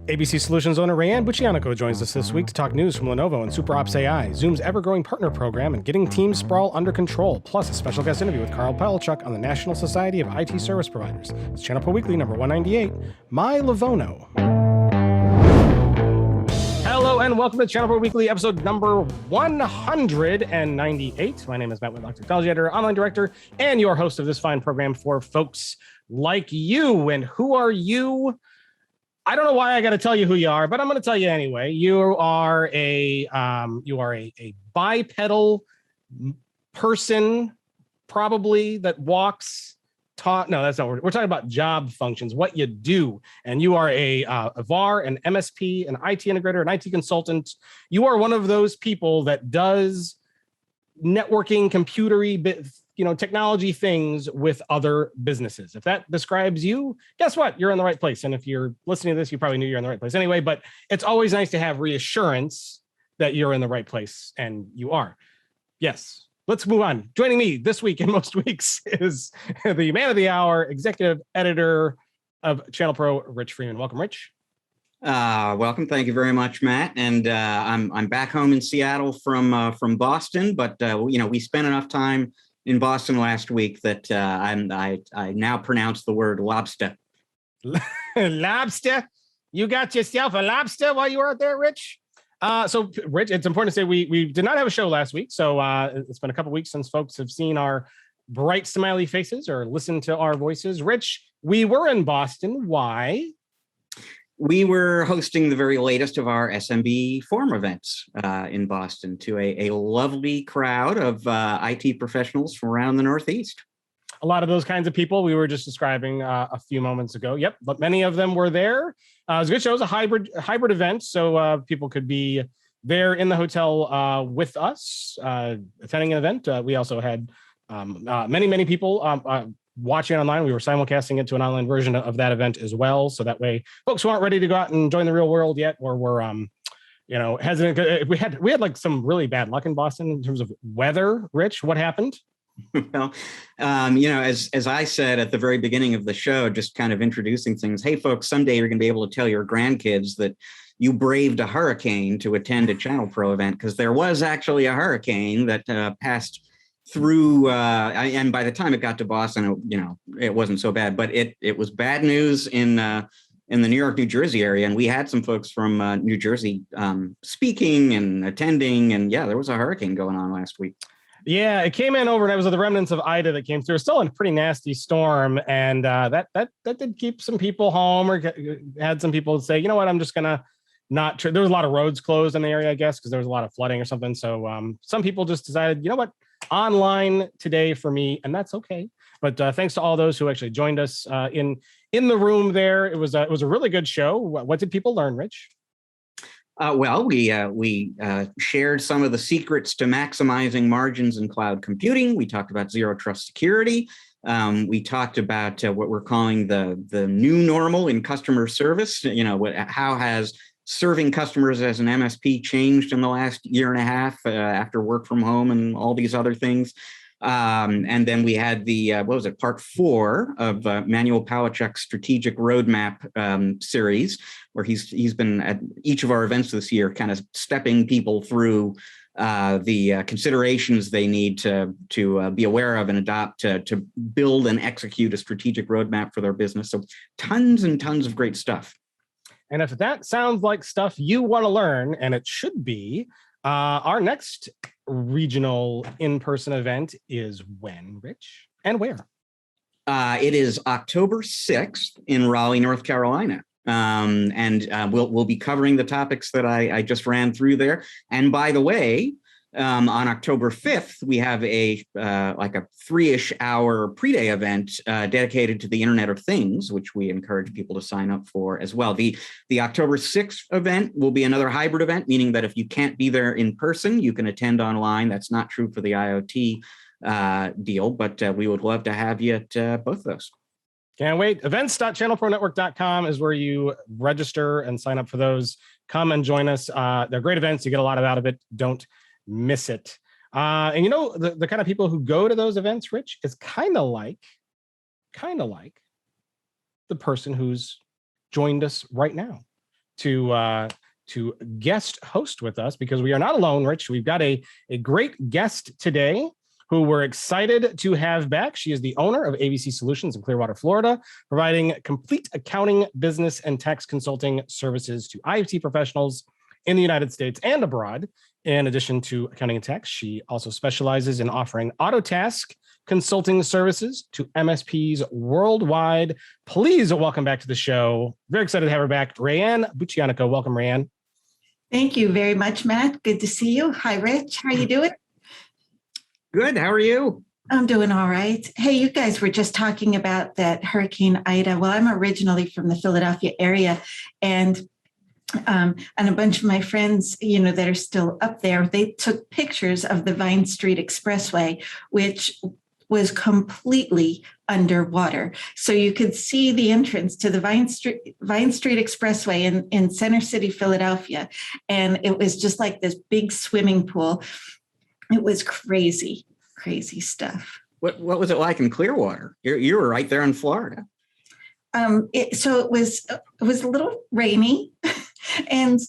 ABC Solutions owner Rayanne Buchianico joins us this week to talk news from Lenovo and SuperOps.ai, Zoom's ever-growing partner program, and getting Team Sprawl under control, plus a special guest interview with Karl Palachuk on the National Society of IT Service Providers. It's ChannelPro Weekly number 198, My Levono. Hello and welcome to ChannelPro Weekly episode number 198. My name is Matt Whitlock, technology editor, online director, and your host of this fine program for folks like you. And who are you? I don't know why I got to tell you who you are, but I'm going to tell you anyway. You are a bipedal person, probably, that walks. No, that's not what we're talking about. Job functions, what you do, and you are a VAR, an MSP, an IT integrator, an IT consultant. You are one of those people that does networking, computery technology things with other businesses. If that describes you, guess what? You're in the right place. And if you're listening to this, you probably knew you're in the right place anyway, but it's always nice to have reassurance that you're in the right place, and you are. Yes. Let's move on. Joining me this week and most weeks is the man of the hour, executive editor of ChannelPro, Rich Freeman. Welcome, Rich. Welcome. Thank you very much, Matt. And I'm back home in Seattle from Boston, but we spent enough time in Boston last week that I now pronounce the word lobster. Lobster? You got yourself a lobster while you were out there, Rich? So, Rich, it's important to say we did not have a show last week. So it's been a couple weeks since folks have seen our bright smiley faces or listened to our voices. Rich, we were in Boston. Why? We were hosting the very latest of our SMB forum events in Boston to a lovely crowd of IT professionals from around the Northeast. A lot of those kinds of people we were just describing a few moments ago. Yep, but many of them were there. It was a good show. It was a hybrid event, so people could be there in the hotel with us attending an event. We also had many people watching online. We were simulcasting it to an online version of that event as well. So that way folks who aren't ready to go out and join the real world yet, or were, hesitant. We had like some really bad luck in Boston in terms of weather. Rich, what happened? Well, as I said at the very beginning of the show, just kind of introducing things. Hey, folks, someday you're going to be able to tell your grandkids that you braved a hurricane to attend a ChannelPro event, because there was actually a hurricane that passed through, and by the time it got to Boston, it wasn't so bad, but it was bad news in the New York, New Jersey area. And we had some folks from New Jersey speaking and attending. And yeah, there was a hurricane going on last week. Yeah, it came in overnight. It was the remnants of Ida that came through. It's still a pretty nasty storm. And that did keep some people home, or had some people say, you know what, I'm just going to not. There was a lot of roads closed in the area, I guess, because there was a lot of flooding or something. So some people just decided, you know what, online today for me, and that's okay. But thanks to all those who actually joined us in the room there. It was a really good show. What did people learn, Rich? Well, we shared some of the secrets to maximizing margins in cloud computing. We talked about zero trust security. We talked about what we're calling the new normal in customer service. How has serving customers as an MSP changed in the last year and a half after work from home and all these other things. And then we had the, part 4 of Manuel Palachuk's strategic roadmap series, where he's been at each of our events this year, kind of stepping people through the considerations they need to be aware of and adopt to build and execute a strategic roadmap for their business. So tons and tons of great stuff. And if that sounds like stuff you want to learn, and it should be, our next regional in-person event is when, Rich, and where? It is October 6th in Raleigh, North Carolina. And we'll be covering the topics that I just ran through there. And by the way, on October 5th, we have a 3-ish hour pre-day event dedicated to the Internet of Things, which we encourage people to sign up for as well. The October 6th event will be another hybrid event, meaning that if you can't be there in person, you can attend online. That's not true for the IoT deal, but we would love to have you at both of those. Can't wait. Events.channelpronetwork.com is where you register and sign up for those. Come and join us. They're great events. You get a lot out of it. Don't miss it. And the kind of people who go to those events, Rich, is kind of like the person who's joined us right now. to guest host with us, because we are not alone, Rich. We've got a great guest today who we're excited to have back. She is the owner of ABC Solutions in Clearwater, Florida, providing complete accounting, business, and tax consulting services to IFT professionals in the United States and abroad. In addition to accounting and tax, she also specializes in offering Autotask consulting services to MSPs worldwide. Please welcome back to the show. Very excited to have her back, Rayanne Buchianico. Welcome, Rayanne. Thank you very much, Matt. Good to see you. Hi, Rich. How are you doing? Good. How are you? I'm doing all right. Hey, you guys were just talking about that Hurricane Ida. Well, I'm originally from the Philadelphia area, and a bunch of my friends, that are still up there, they took pictures of the Vine Street Expressway, which was completely underwater. So you could see the entrance to the Vine Street Expressway in Center City, Philadelphia. And it was just like this big swimming pool. It was crazy, crazy stuff. What was it like in Clearwater? You were right there in Florida. So it was a little rainy, and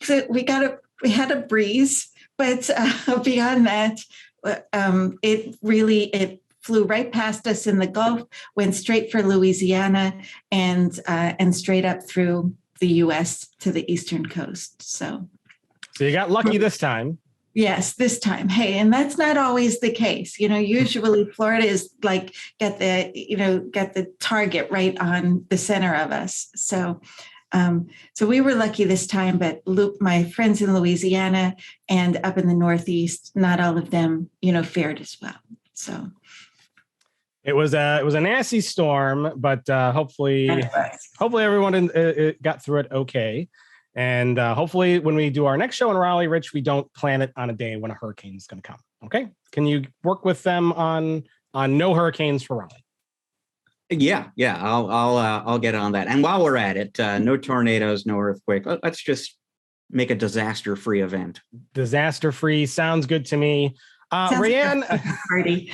so we had a breeze, but beyond that, it flew right past us in the Gulf, went straight for Louisiana, and straight up through the U.S. to the eastern coast. So you got lucky this time. Yes, this time. Hey, and that's not always the case. Usually Florida is like got the target right on the center of us. So we were lucky this time, but my friends in Louisiana and up in the Northeast, not all of them, fared as well. So it was a nasty storm, but hopefully everyone got through it okay. And hopefully when we do our next show in Raleigh, Rich, we don't plan it on a day when a hurricane is going to come. Okay. Can you work with them on no hurricanes for Raleigh? Yeah. I'll get on that. And while we're at it, no tornadoes, no earthquake. Let's just make a disaster-free event. Disaster-free sounds good to me. Rayanne, party.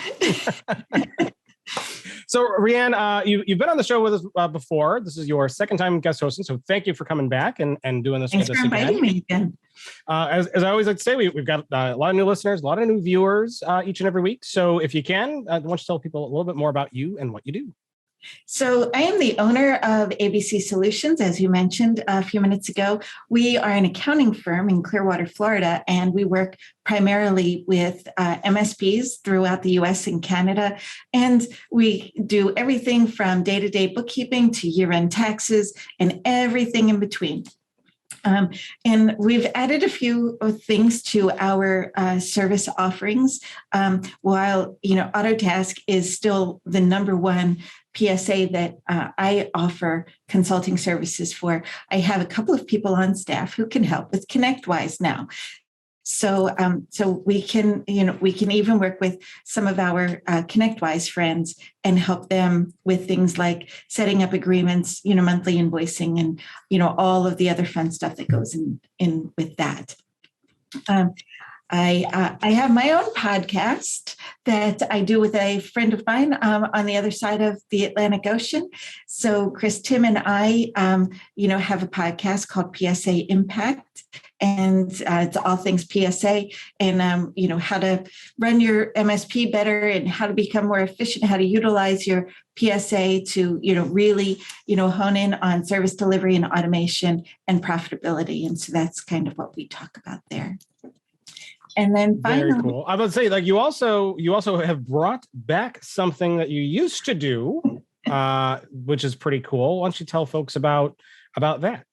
So, Rayanne, you've been on the show with us before. This is your second time guest hosting, so thank you for coming back and doing this Thanks with us for inviting me again. As I always like to say, we've got a lot of new listeners, a lot of new viewers each and every week. So if you can, why don't you tell people a little bit more about you and what you do? So I am the owner of ABC Solutions, as you mentioned a few minutes ago. We are an accounting firm in Clearwater, Florida, and we work primarily with MSPs throughout the U.S. and Canada. And we do everything from day-to-day bookkeeping to year-end taxes and everything in between. And we've added a few things to our service offerings. While Autotask is still the number one PSA that I offer consulting services for, I have a couple of people on staff who can help with ConnectWise now. So we can even work with some of our ConnectWise friends and help them with things like setting up agreements, monthly invoicing, and all of the other fun stuff that goes in with that. I have my own podcast that I do with a friend of mine on the other side of the Atlantic Ocean. So Chris, Tim, and I, have a podcast called PSA Impact. And it's all things PSA and, how to run your MSP better and how to become more efficient, how to utilize your PSA to, really, hone in on service delivery and automation and profitability. And so that's kind of what we talk about there. And then finally, very cool. I was going to say, you also have brought back something that you used to do, which is pretty cool. Why don't you tell folks about that?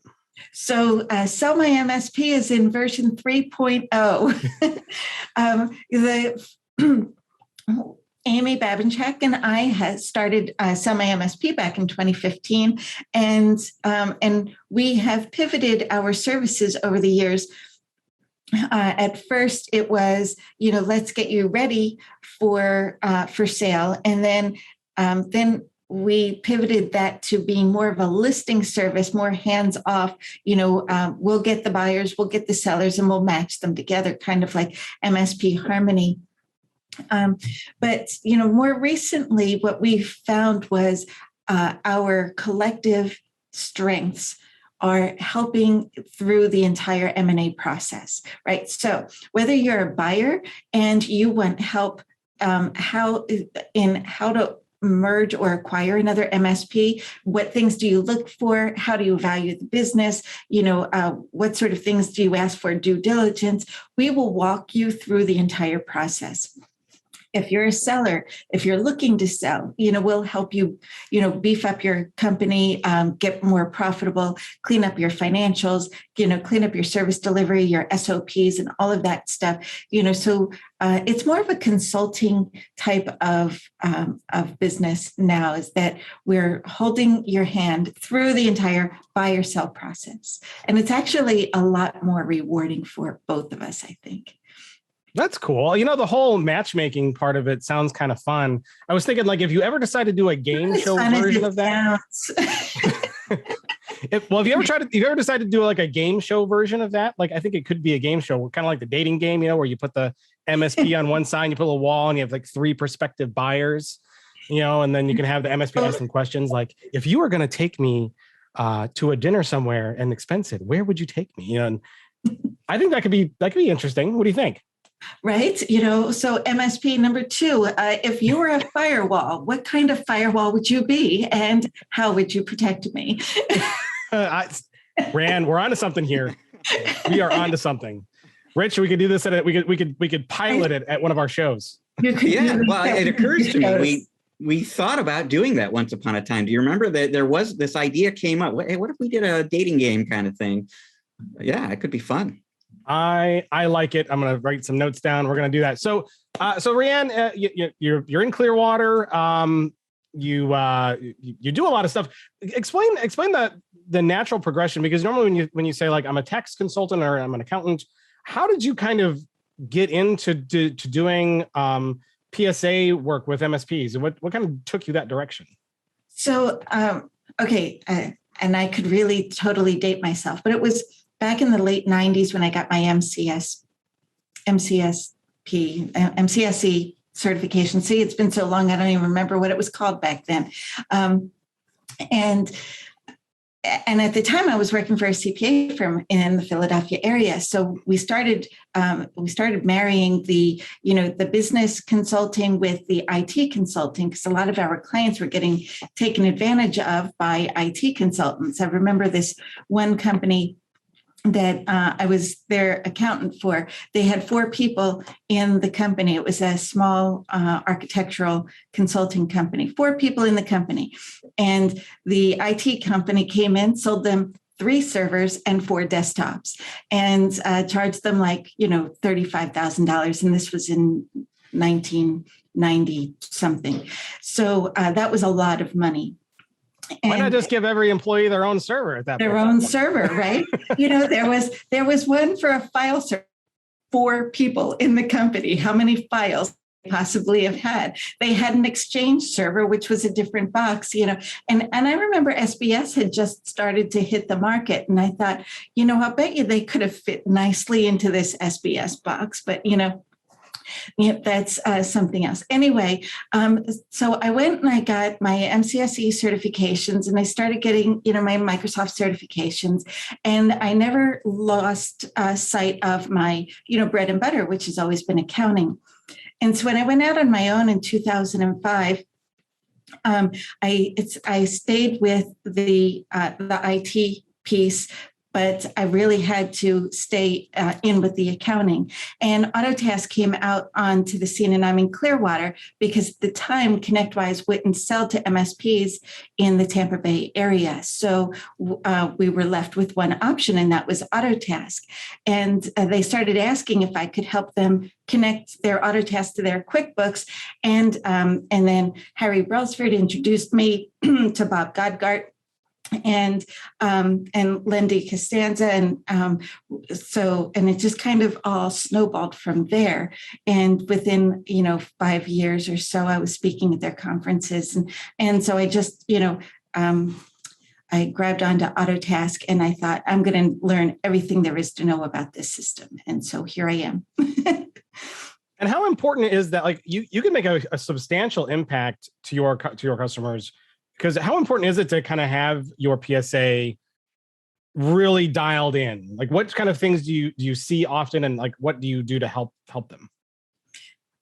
So Sell My MSP is in version 3.0. Amy Babinchak and I had started Sell My MSP back in 2015, and we have pivoted our services over the years. At first, it was let's get you ready for sale, and then we pivoted that to being more of a listing service, more hands off. We'll get the buyers, we'll get the sellers, and we'll match them together, kind of like MSP Harmony. But more recently, what we found was our collective strengths are helping through the entire M&A process, right? So whether you're a buyer and you want help how to merge or acquire another MSP, what things do you look for? How do you value the business? What sort of things do you ask for due diligence? We will walk you through the entire process. If you're a seller, if you're looking to sell, we'll help you, beef up your company, get more profitable, clean up your financials, clean up your service delivery, your SOPs, and all of that stuff. So it's more of a consulting type of business now. Is that we're holding your hand through the entire buy or sell process, and it's actually a lot more rewarding for both of us, I think. That's cool. The whole matchmaking part of it sounds kind of fun. I was thinking, like, if you ever decide to do a game show version of that. If you ever decided to do like a game show version of that, like, I think it could be a game show, kind of like the dating game, where you put the MSP on one side, you put a wall, and you have like 3 prospective buyers, and then you can have the MSP ask them questions like, if you were going to take me to a dinner somewhere and expense it, where would you take me? And I think that could be interesting. What do you think? Right. So MSP number 2, if you were a firewall, what kind of firewall would you be and how would you protect me? Rayanne, we're onto something here. We are onto something. Rich, we could do this we could pilot it at one of our shows. Well, it occurs to me, we thought about doing that once upon a time. Do you remember that there was this idea came up? Hey, what if we did a dating game kind of thing? Yeah, it could be fun. I like it. I'm going to write some notes down. We're going to do that. So Rayanne, you're in Clearwater. You do a lot of stuff. Explain the natural progression, because normally when you say, like, I'm a tax consultant or I'm an accountant, how did you kind of get into doing PSA work with MSPs? What kind of took you that direction? So okay, and I could really totally date myself, but it was back in the late 90s when I got my MCSE certification. See, it's been so long, I don't even remember what it was called back then. And at the time, I was working for a CPA firm in the Philadelphia area. So we started marrying the business consulting with the IT consulting, because a lot of our clients were getting taken advantage of by IT consultants. I remember this one company that I was their accountant for. They had 4 people in the company. It was a small architectural consulting company, 4 people in the company. And the IT company came in, sold them 3 servers and 4 desktops, and charged them like, $35,000. And this was in 1990 something. So that was a lot of money. Why not just give every employee their own server at that point? Their own server, right? There was one for a file server, 4 people in the company. How many files possibly have had? They had an Exchange server, which was a different box, and I remember SBS had just started to hit the market, and I thought, I bet you they could have fit nicely into this SBS box, but that's something else. Anyway, so I went and I got my MCSE certifications, and I started getting, my Microsoft certifications, and I never lost sight of my, bread and butter, which has always been accounting. And so when I went out on my own in 2005, I stayed with the IT piece, but I really had to stay in with the accounting. And Autotask came out onto the scene, and I'm in Clearwater because at the time ConnectWise wouldn't sell to MSPs in the Tampa Bay area. So we were left with one option, and that was Autotask. And they started asking if I could help them connect their Autotask to their QuickBooks. And then Harry Brailsford introduced me to Bob Godgart and Lindy Costanza. And it just kind of all snowballed from there. And within, 5 years or so, I was speaking at their conferences. And so I just, I grabbed onto Autotask, and I thought, I'm going to learn everything there is to know about this system. And so here I am. And how important is that? Like, you can make a substantial impact to your customers, because how important is it to kind of have your PSA really dialed in? Like, what kind of things do you see often, and like, what do you do to help them?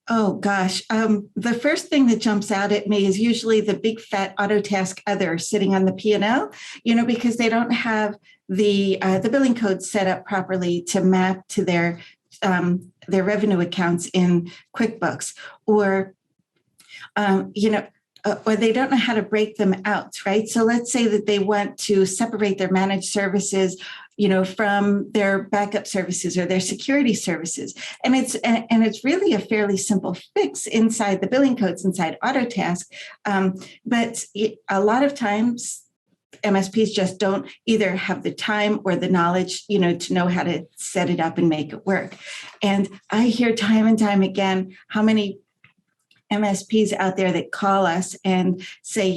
Oh gosh, the first thing that jumps out at me is usually the big fat Autotask other sitting on the P&L, because they don't have the billing code set up properly to map to their revenue accounts in QuickBooks, or or they don't know how to break them out, right? So let's say that they want to separate their managed services, from their backup services or their security services. And it's really a fairly simple fix inside the billing codes, inside Autotask. But a lot of times, MSPs just don't either have the time or the knowledge, to know how to set it up and make it work. And I hear time and time again how many MSPs out there that call us and say,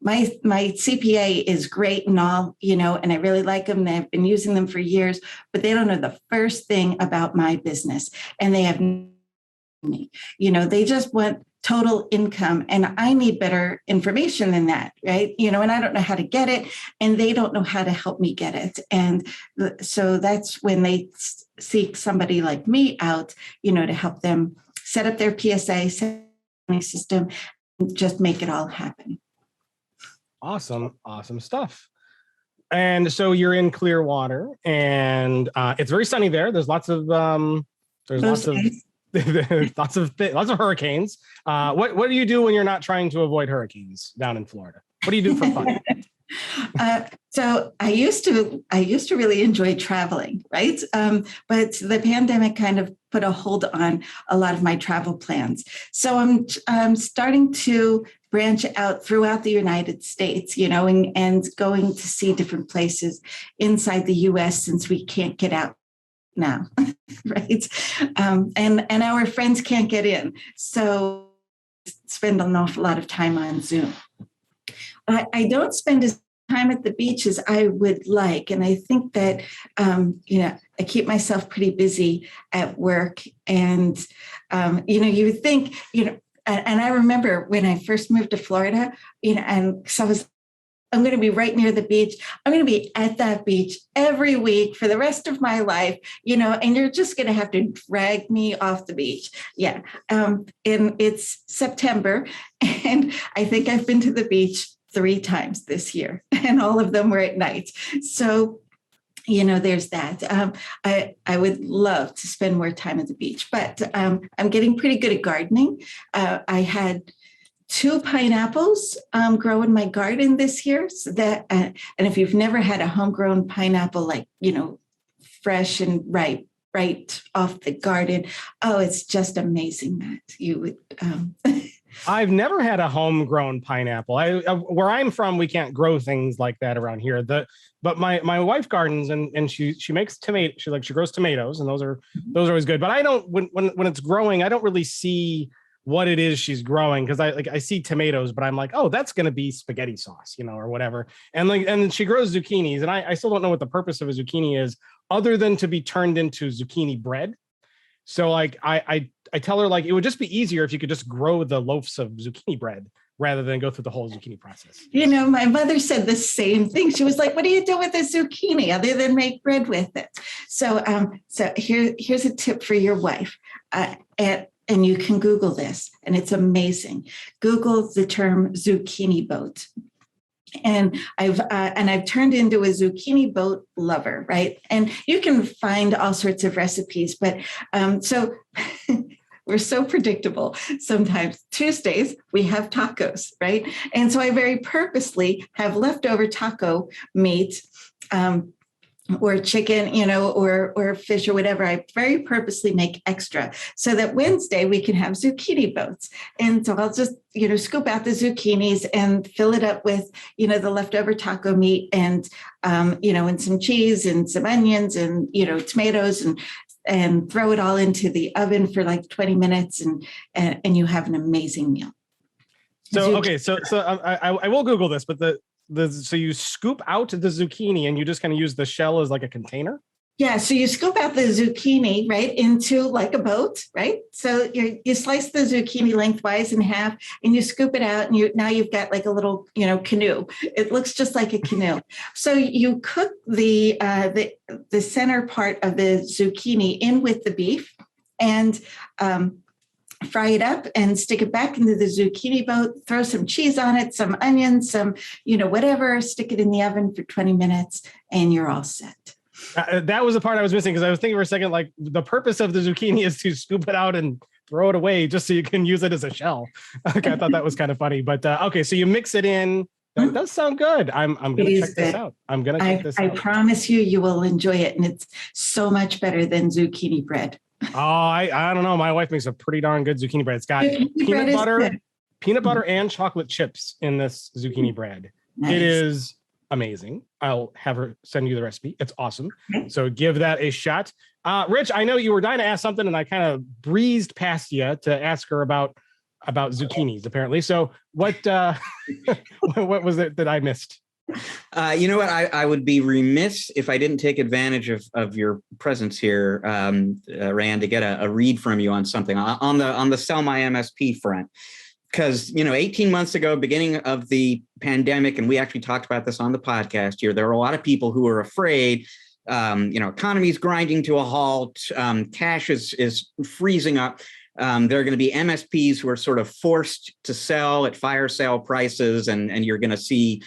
my CPA is great and all, and I really like them. They've been using them for years, but they don't know the first thing about my business, and they have me. They just want total income, and I need better information than that, right? And I don't know how to get it, and they don't know how to help me get it. And so that's when they seek somebody like me out, to help them set up their PSA system, and just make it all happen. Awesome stuff. And so you're in Clearwater, and it's very sunny there. There's lots of lots of hurricanes. What do you do when you're not trying to avoid hurricanes down in Florida? What do you do for fun? So I used to really enjoy traveling, right? But the pandemic kind of put a hold on a lot of my travel plans. So I'm starting to branch out throughout the United States, and going to see different places inside the US, since we can't get out now, right? And our friends can't get in. So spend an awful lot of time on Zoom. I don't spend as time at the beach as I would like. And I think that, I keep myself pretty busy at work. And, you would think, and I remember when I first moved to Florida, and so I'm going to be right near the beach. I'm going to be at that beach every week for the rest of my life, and you're just going to have to drag me off the beach. Yeah. And it's September, and I think I've been to the beach 3 times this year, and all of them were at night. So, there's that. I would love to spend more time at the beach, but I'm getting pretty good at gardening. I had 2 pineapples grow in my garden this year. So that, and if you've never had a homegrown pineapple, like, fresh and ripe, right off the garden, oh, it's just amazing, Matt. You would. I've never had a homegrown pineapple. Where I'm from, we can't grow things like that around here. But my wife gardens, and she makes tomato. She grows tomatoes, and those are always good. But I don't, when it's growing, I don't really see what it is she's growing, because I see tomatoes, but I'm like, oh, that's going to be spaghetti sauce, or whatever. And she grows zucchinis, and I still don't know what the purpose of a zucchini is, other than to be turned into zucchini bread. So I tell her, like, it would just be easier if you could just grow the loaves of zucchini bread rather than go through the whole zucchini process. My mother said the same thing. She was like, what do you do with a zucchini other than make bread with it? So here's a tip for your wife. And you can Google this, and it's amazing. Google the term Zucchini Boat. And I've turned into a zucchini boat lover, right? And you can find all sorts of recipes, but so we're so predictable. Sometimes Tuesdays we have tacos, right? And so I very purposely have leftover taco meat, or chicken, or fish or whatever. I very purposely make extra so that Wednesday we can have zucchini boats. And so I'll just, scoop out the zucchinis and fill it up with, the leftover taco meat and, and some cheese and some onions and, tomatoes and throw it all into the oven for like 20 minutes and you have an amazing meal. So, okay. So I will Google this, but so you scoop out the zucchini and you just kind of use the shell as like a container? Yeah, so you scoop out the zucchini, right, into like a boat, right? So you slice the zucchini lengthwise in half, and you scoop it out, and now you've got like a little, canoe. It looks just like a canoe. So you cook the center part of the zucchini in with the beef, and fry it up and stick it back into the zucchini boat, throw some cheese on it, some onions, some, whatever, stick it in the oven for 20 minutes, and you're all set. That was the part I was missing, because I was thinking for a second, like, the purpose of the zucchini is to scoop it out and throw it away just so you can use it as a shell. Okay, I thought that was kind of funny, but okay, so you mix it in. That does sound good. I'm going to check this out. I'm going to check this out. I promise you will enjoy it, and it's so much better than zucchini bread. Oh, I don't know. My wife makes a pretty darn good zucchini bread. It's got peanut butter and chocolate chips in this zucchini bread. Nice. It is amazing. I'll have her send you the recipe. It's awesome. Okay. So give that a shot. Rich, I know you were dying to ask something, and I kind of breezed past you to ask her about zucchinis, apparently. So what what was it that I missed? You know what? I would be remiss if I didn't take advantage of your presence here, Rayanne, to get a read from you on something on the Sell My MSP front. Because, 18 months ago, beginning of the pandemic, and we actually talked about this on the podcast here, there were a lot of people who were afraid, economy's grinding to a halt, cash is freezing up. There are going to be MSPs who are sort of forced to sell at fire sale prices, and you're going to see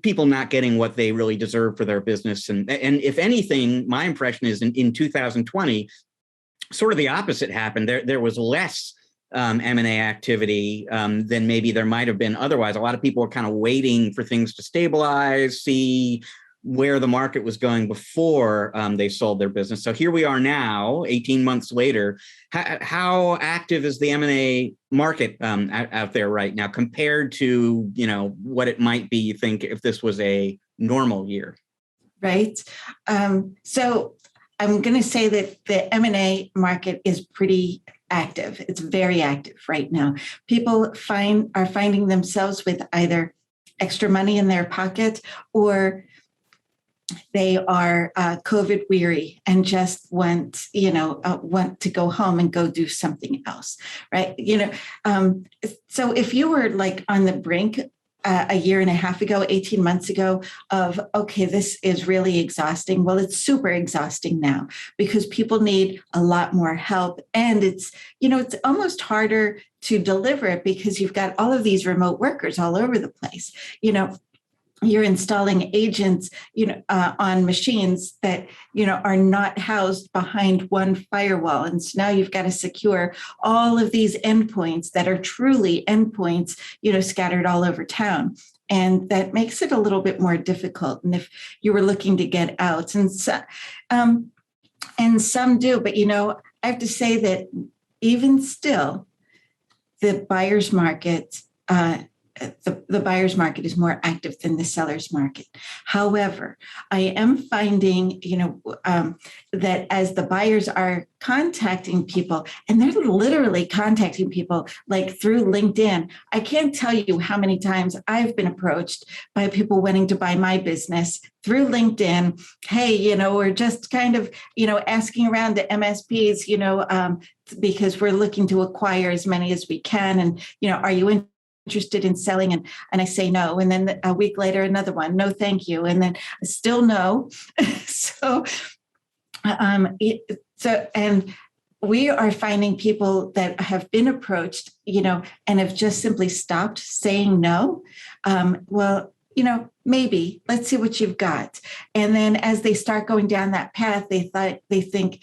people not getting what they really deserve for their business. And if anything, my impression is in 2020, sort of the opposite happened. There was less M&A activity than maybe there might have been otherwise. A lot of people were kind of waiting for things to stabilize, see where the market was going before they sold their business. So here we are now, 18 months later. How active is the M&A market out there right now compared to what it might be, you think, if this was a normal year? Right. So I'm going to say that the M&A market is pretty active. It's very active right now. People are finding themselves with either extra money in their pocket, or they are COVID weary and just want to go home and go do something else, right? So if you were like on the brink a year and a half ago, 18 months ago, of, okay, this is really exhausting. Well, it's super exhausting now because people need a lot more help. And it's almost harder to deliver it because you've got all of these remote workers all over the place. You're installing agents, on machines that, are not housed behind one firewall. And so now you've got to secure all of these endpoints that are truly endpoints, scattered all over town. And that makes it a little bit more difficult. And if you were looking to get out, and some do, but, I have to say that even still, the buyer's market, the buyer's market is more active than the seller's market. However, I am finding, that as the buyers are contacting people, and they're literally contacting people like through LinkedIn. I can't tell you how many times I've been approached by people wanting to buy my business through LinkedIn. Hey, we're just kind of, asking around the MSPs, because we're looking to acquire as many as we can. And, are you interested in selling? And I say no. And then a week later, another one, no, thank you. And then still no. And we are finding people that have been approached, and have just simply stopped saying no. Maybe let's see what you've got. And then as they start going down that path, they think,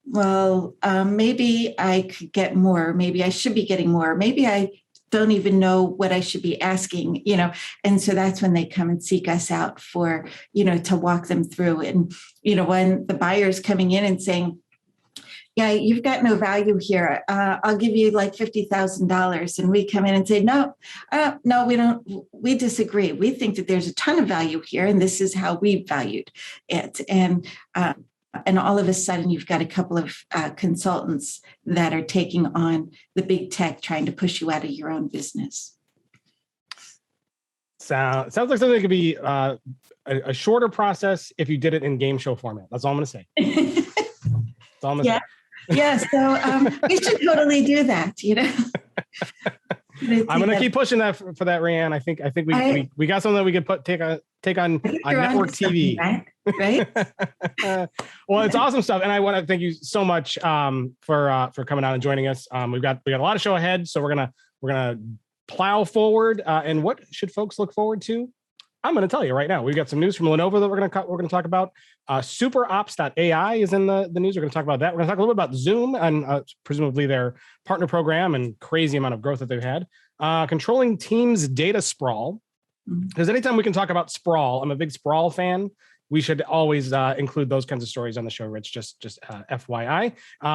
well, maybe I could get more. Maybe I should be getting more. Maybe I don't even know what I should be asking, and so that's when they come and seek us out for, to walk them through. And, when the buyer's coming in and saying, yeah, you've got no value here, I'll give you like $50,000. And we come in and say, no, we don't, we disagree. We think that there's a ton of value here, and this is how we valued it. And all of a sudden, you've got a couple of consultants that are taking on the big tech, trying to push you out of your own business. Sounds like something that could be a shorter process if you did it in game show format. That's all I'm going to say. That's all I'm going to say. Yeah. So we should totally do that, I'm going to keep pushing that for that, Rayanne. I think we got something that we could take on network TV. Right. Well, it's awesome stuff, and I want to thank you so much for coming out and joining us. We got a lot of show ahead, so we're gonna plow forward. And what should folks look forward to? I'm going to tell you right now. We've got some news from Lenovo that we're going to talk about. SuperOps.ai is in the news. We're going to talk about that. We're going to talk a little bit about Zoom and presumably their partner program and crazy amount of growth that they've had. Controlling teams data sprawl. Because anytime we can talk about sprawl, I'm a big sprawl fan. We should always include those kinds of stories on the show, Rich, just FYI.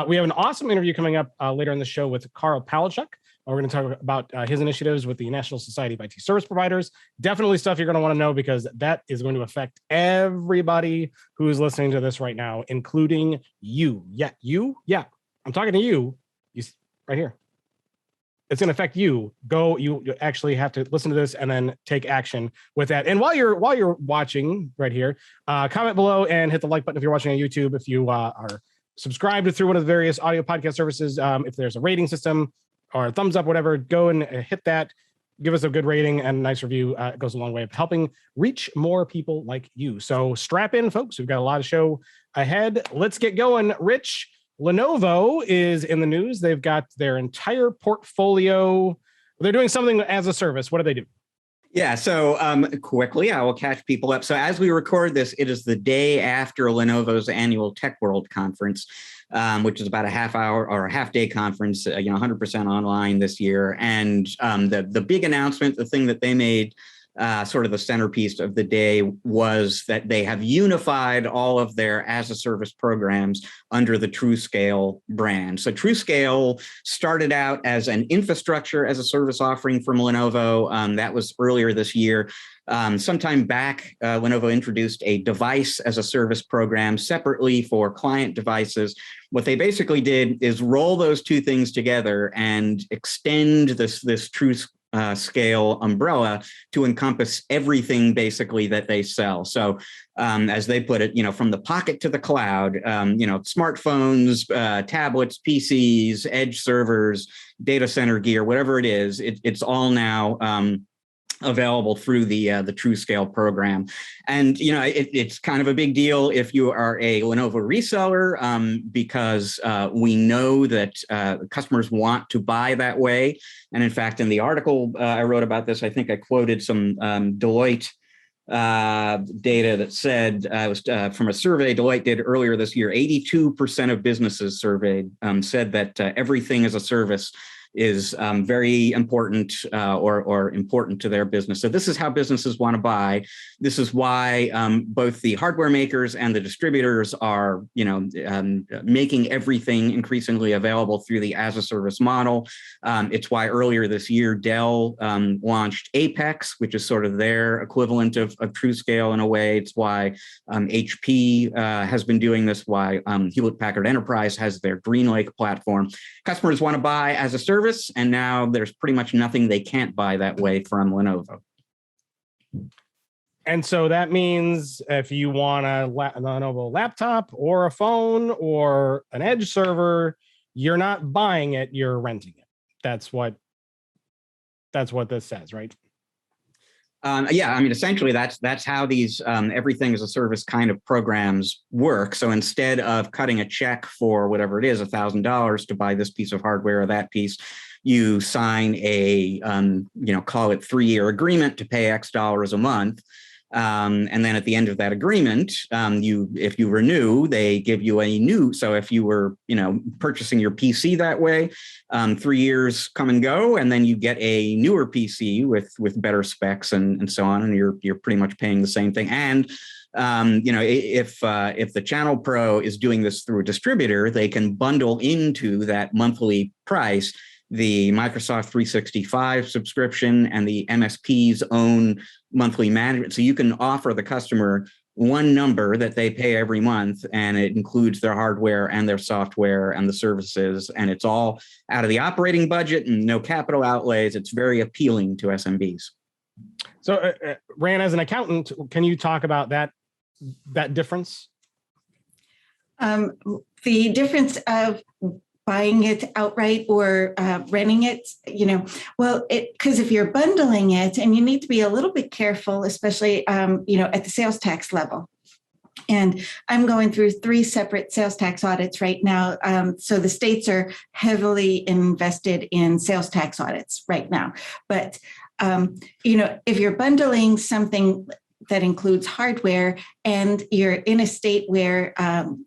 We have an awesome interview coming up later in the show with Karl Palachuk. We're going to talk about his initiatives with the National Society of IT Service Providers. Definitely stuff you're going to want to know, because that is going to affect everybody who is listening to this right now, including you. Yeah, you. Yeah, I'm talking to you. You right here. It's going to affect you. You actually have to listen to this and then take action with that. And while you're watching right here, comment below and hit the like button if you're watching on YouTube. If you are subscribed through one of the various audio podcast services, if there's a rating system or a thumbs up, whatever, go and hit that. Give us a good rating and a nice review. It goes a long way of helping reach more people like you. So strap in, folks. We've got a lot of show ahead. Let's get going. Rich, Lenovo is in the news. They've got their entire portfolio. They're doing something as a service. What do they do? Yeah, so quickly, I will catch people up. So as we record this, it is the day after Lenovo's annual Tech World conference, which is about a half hour or a half day conference, 100% online this year. And the big announcement, the thing that they made sort of the centerpiece of the day, was that they have unified all of their as a service programs under the TrueScale brand. So TrueScale started out as an infrastructure as a service offering from Lenovo. That was earlier this year. Sometime back, Lenovo introduced a device as a service program separately for client devices. What they basically did is roll those two things together and extend this TrueScale umbrella to encompass everything basically that they sell. So as they put it, from the pocket to the cloud, smartphones, tablets, PCs, edge servers, data center gear, whatever it is, it's all now available through the TrueScale program. And, it's kind of a big deal if you are a Lenovo reseller, because we know that customers want to buy that way. And in fact, in the article I wrote about this, I think I quoted some Deloitte data that said, it was from a survey Deloitte did earlier this year, 82% of businesses surveyed said that everything as a service is very important or important to their business. So this is how businesses want to buy. This is why both the hardware makers and the distributors are, making everything increasingly available through the as a service model. It's why earlier this year, Dell launched Apex, which is sort of their equivalent of TrueScale in a way. It's why HP has been doing this, why Hewlett-Packard Enterprise has their GreenLake platform. Customers want to buy as a service, and now there's pretty much nothing they can't buy that way from Lenovo. And so that means if you want a Lenovo laptop or a phone or an edge server, you're not buying it, you're renting it. That's what this says, right? Essentially that's how these everything as a service kind of programs work. So instead of cutting a check for whatever it is, $1,000 to buy this piece of hardware or that piece, you sign a, call it 3-year agreement to pay X dollars a month. And then at the end of that agreement, if you renew, they give you a new. So if you were, purchasing your PC that way, 3 years come and go, and then you get a newer PC with better specs and so on, and you're pretty much paying the same thing. And if the ChannelPro is doing this through a distributor, they can bundle into that monthly price the Microsoft 365 subscription and the MSP's own monthly management. So you can offer the customer one number that they pay every month, and it includes their hardware and their software and the services, and it's all out of the operating budget and no capital outlays. It's very appealing to SMBs. So, Rayanne, as an accountant, can you talk about that difference? The difference of buying it outright or renting it, because if you're bundling it, and you need to be a little bit careful, especially, at the sales tax level. And I'm going through 3 separate sales tax audits right now. So the states are heavily invested in sales tax audits right now. But, if you're bundling something that includes hardware and you're in a state where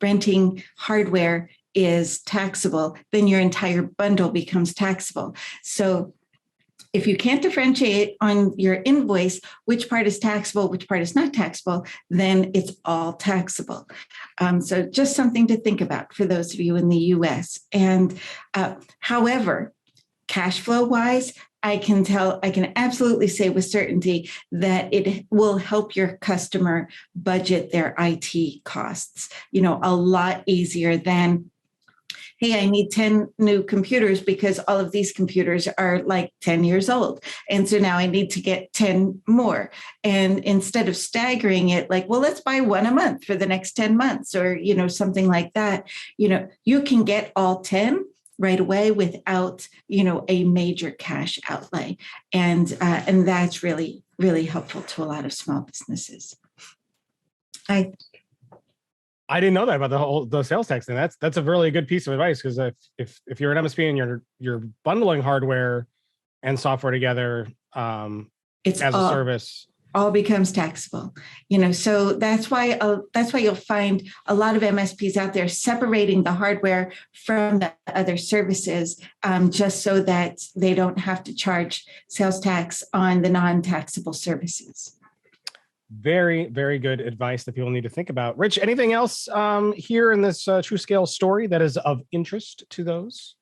renting hardware is taxable, then your entire bundle becomes taxable. So if you can't differentiate on your invoice which part is taxable, which part is not taxable, then it's all taxable. So just something to think about for those of you in the US. And however, cash flow wise, I can absolutely say with certainty that it will help your customer budget their IT costs, a lot easier than, hey, I need 10 new computers because all of these computers are like 10 years old. And so now I need to get 10 more. And instead of staggering it like, well, let's buy one a month for the next 10 months or, something like that, you can get all 10 right away without, a major cash outlay. And that's really, really helpful to a lot of small businesses. I didn't know that about the sales tax thing. That's a really good piece of advice, because if you're an MSP and you're bundling hardware and software together it's as a service, all becomes taxable. So that's why you'll find a lot of MSPs out there separating the hardware from the other services, just so that they don't have to charge sales tax on the non-taxable services. Very, very good advice that people need to think about. Rich, anything else here in this TrueScale story that is of interest to those?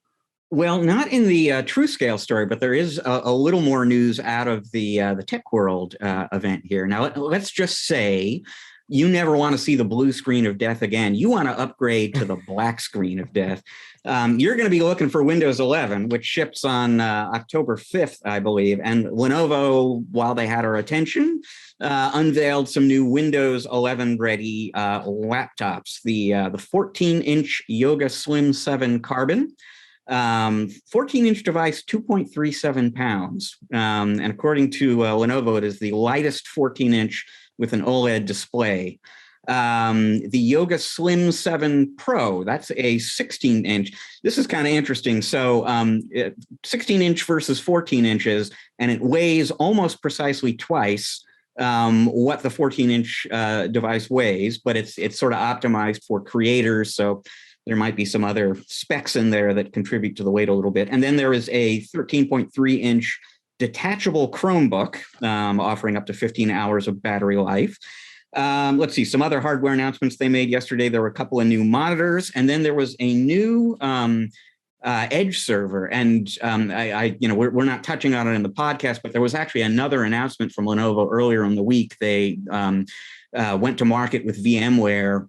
Well, not in the TrueScale story, but there is a little more news out of the Tech World event here. Now, let's just say you never want to see the blue screen of death again. You want to upgrade to the black screen of death. You're going to be looking for Windows 11, which ships on October 5th, I believe. And Lenovo, while they had our attention, unveiled some new Windows 11 ready laptops. The 14-inch Yoga Slim 7 Carbon. 14-inch device, 2.37 pounds. And according to Lenovo, it is the lightest 14-inch with an OLED display. The Yoga Slim 7 Pro, that's a 16-inch. This is kind of interesting. So 16-inch versus 14 inches, and it weighs almost precisely twice what the 14-inch device weighs, but it's sort of optimized for creators. So there might be some other specs in there that contribute to the weight a little bit. And then there is a 13.3-inch detachable Chromebook offering up to 15 hours of battery life. Let's see, some other hardware announcements they made yesterday. There were a couple of new monitors, and then there was a new Edge server. And we're not touching on it in the podcast, but there was actually another announcement from Lenovo earlier in the week. They went to market with VMware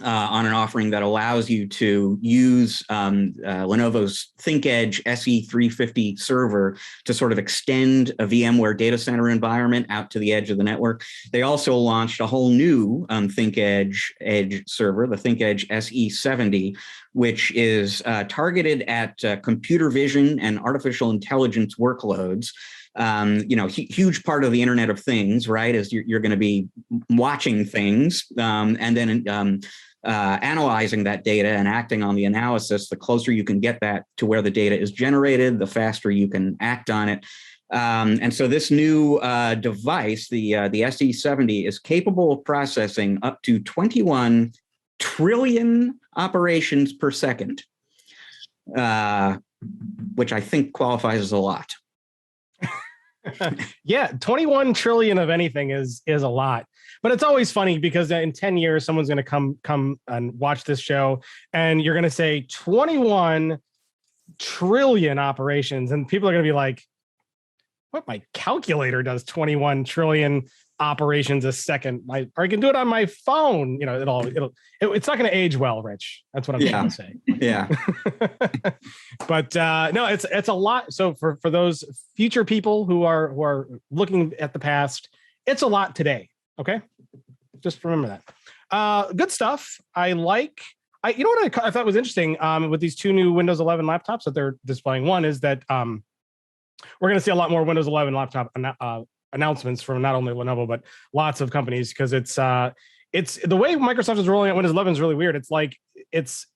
on an offering that allows you to use Lenovo's ThinkEdge SE350 server to sort of extend a VMware data center environment out to the edge of the network. They also launched a whole new ThinkEdge Edge server, the ThinkEdge SE70, which is targeted at computer vision and artificial intelligence workloads. Huge part of the Internet of Things, right, is you're going to be watching things and then analyzing that data and acting on the analysis. The closer you can get that to where the data is generated, the faster you can act on it. And so this new device, the SE70, is capable of processing up to 21 trillion operations per second, which I think qualifies as a lot. Yeah, 21 trillion of anything is a lot. But it's always funny because in 10 years, someone's going to come and watch this show, and you're going to say 21 trillion operations, and people are going to be like, what, my calculator does 21 trillion operations a second. Or I can do it on my phone. You know, it's not going to age well, Rich. That's what I'm trying to say. Yeah. But no, it's a lot. So for those future people who are looking at the past, it's a lot today. Okay, just remember that. Good stuff. You know what I thought was interesting with these two new Windows 11 laptops that they're displaying. One is that we're going to see a lot more Windows 11 laptop announcements from not only Lenovo but lots of companies, because it's the way Microsoft is rolling out Windows 11 is really weird. It's like it's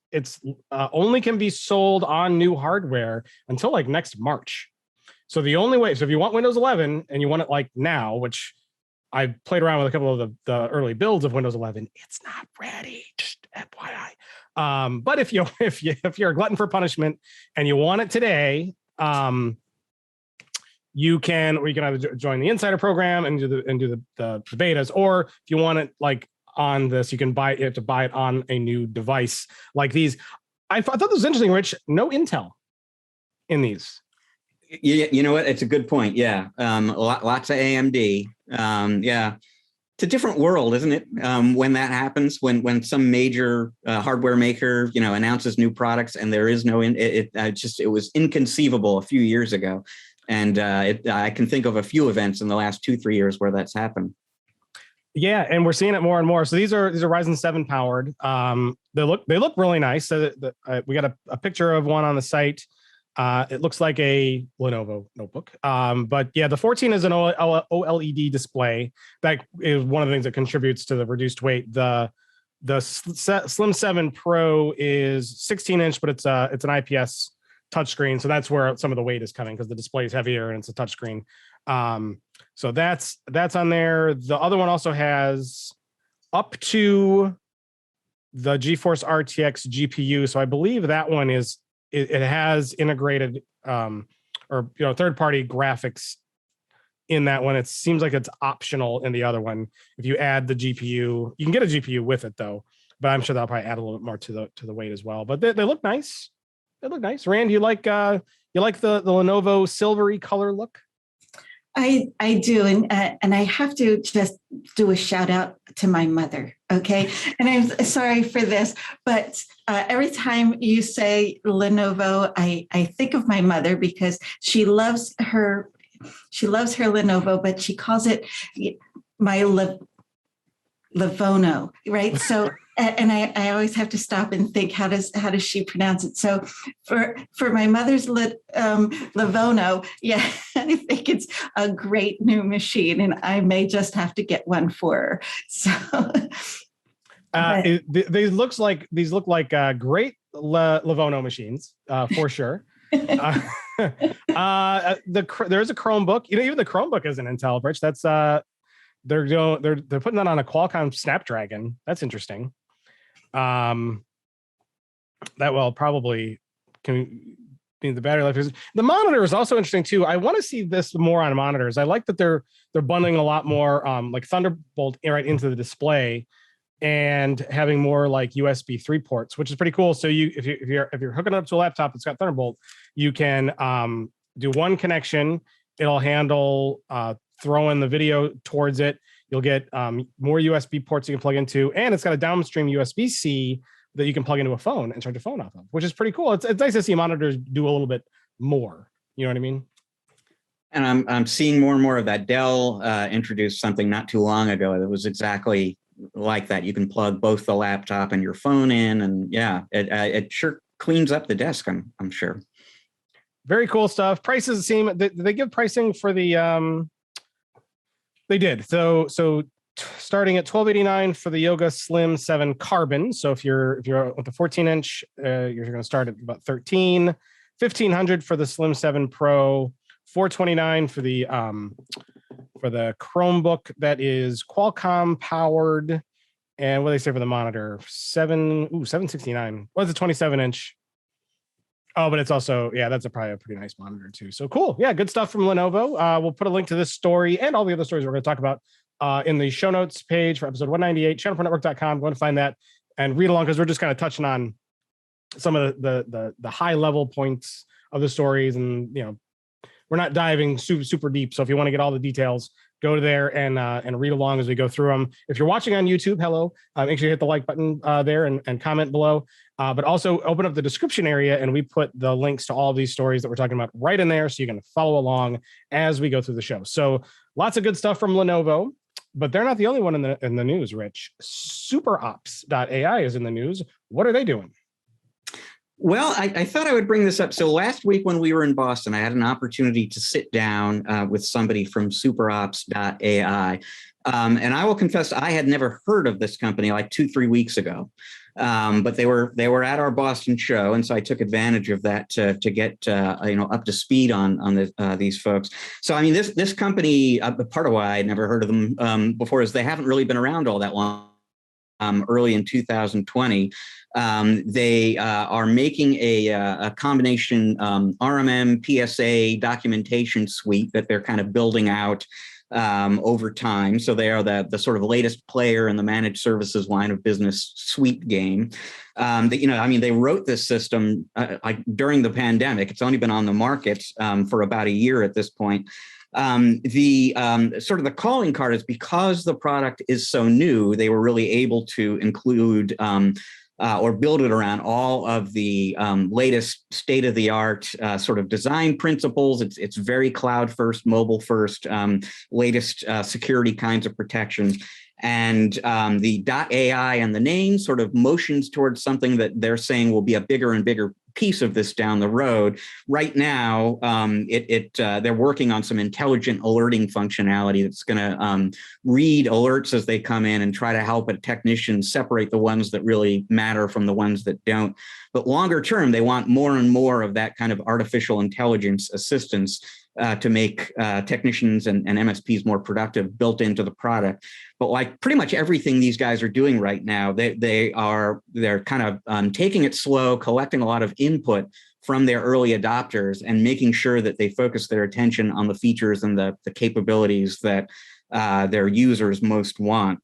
only can be sold on new hardware until like next March. So the only way, so if you want Windows 11 and you want it like now, which I played around with a couple of the early builds of Windows 11, it's not ready. Just FYI. But if you're a glutton for punishment and you want it today, you can either join the Insider program and do the betas, or if you want it like on this, you have to buy it on a new device like these. I thought this was interesting, Rich. No Intel in these. You know what? It's a good point. Yeah. Lots of AMD. Yeah. It's a different world, isn't it? When that happens, when some major hardware maker, announces new products and there is no, it was inconceivable a few years ago. And I can think of a few events in the last 2-3 years where that's happened. Yeah, and we're seeing it more and more. So these are Ryzen 7 powered. They look really nice. So we got a picture of one on the site. It looks like a Lenovo notebook. But yeah, the 14 is an OLED display. That is one of the things that contributes to the reduced weight. The Slim 7 Pro is 16-inch, but it's an IPS touchscreen. So that's where some of the weight is coming, because the display is heavier and it's a touchscreen. So that's on there. The other one also has up to the GeForce RTX GPU. So I believe that one it has integrated third-party graphics in that one. It seems like it's optional in the other one. If you add the GPU, you can get a GPU with it though, but I'm sure that'll probably add a little bit more to the weight as well. But they look nice. They look nice. Rand, you like the Lenovo silvery color look? I do, and I have to just do a shout out to my mother, okay? And I'm sorry for this, but every time you say Lenovo, I think of my mother, because she loves her Lenovo, but she calls it my Levono, right? So, and I always have to stop and think, how does she pronounce it? So for my mother's Levono, yeah, I think it's a great new machine, and I may just have to get one for her. So these look like great Levono machines for sure. There's a Chromebook. Even the Chromebook is an Intel, Rich. That's they're putting that on a Qualcomm Snapdragon. That's interesting. That will probably can be the battery life. The monitor is also interesting too. I want to see this more on monitors. I like that they're bundling a lot more like Thunderbolt right into the display, and having more like USB 3 ports, which is pretty cool. So if you're hooking it up to a laptop that's got Thunderbolt, you can do one connection. It'll handle throwing the video towards it. You'll get more USB ports you can plug into, and it's got a downstream USB-C that you can plug into a phone and charge your phone off of, which is pretty cool. It's nice to see monitors do a little bit more. You know what I mean? And I'm seeing more and more of that. Dell introduced something not too long ago that was exactly like that. You can plug both the laptop and your phone in, and yeah, it sure cleans up the desk. I'm sure. Very cool stuff. Prices seem they give pricing for the they did. So starting at $1,289 for the Yoga Slim 7 Carbon. So if you're with the 14-inch, you're going to start at about $1,300. $1,500 for the Slim 7 Pro. $429 for the Chromebook that is Qualcomm powered. And what do they say for the monitor? $769. What's a 27-inch? Oh, but it's also, yeah, that's probably a pretty nice monitor too. So cool. Yeah, good stuff from Lenovo. We'll put a link to this story and all the other stories we're going to talk about in the show notes page for episode 198, channelpronetwork.com. Go and find that and read along, because we're just kind of touching on some of the high level points of the stories. And, we're not diving super deep. So if you want to get all the details, go there and read along as we go through them. If you're watching on YouTube, hello, make sure you hit the like button there and comment below. But also open up the description area, and we put the links to all of these stories that we're talking about right in there, so you can follow along as we go through the show. So lots of good stuff from Lenovo, but they're not the only one in the news, Rich. SuperOps.ai is in the news. What are they doing? Well, I thought I would bring this up. So last week when we were in Boston, I had an opportunity to sit down with somebody from SuperOps.ai. And I will confess, I had never heard of this company like 2-3 weeks ago. But they were at our Boston show, and so I took advantage of that to get up to speed on these folks. So I mean, this company, part of why I'd never heard of them before is they haven't really been around all that long. Early in 2020, they are making a combination RMM PSA documentation suite that they're kind of building out over time. So they are the sort of latest player in the managed services line of business suite game. They wrote this system like during the pandemic. It's only been on the market for about a year at this point. The calling card is because the product is so new, they were really able to include or build it around all of the latest state-of-the-art sort of design principles. It's very cloud first, mobile first, latest security kinds of protections. And the .ai and the name sort of motions towards something that they're saying will be a bigger and bigger piece of this down the road. Right now, they're working on some intelligent alerting functionality that's going to read alerts as they come in and try to help a technician separate the ones that really matter from the ones that don't. But longer term, they want more and more of that kind of artificial intelligence assistance to make technicians and MSPs more productive built into the product. But like pretty much everything these guys are doing right now, they're kind of taking it slow, collecting a lot of input from their early adopters and making sure that they focus their attention on the features and the capabilities that their users most want.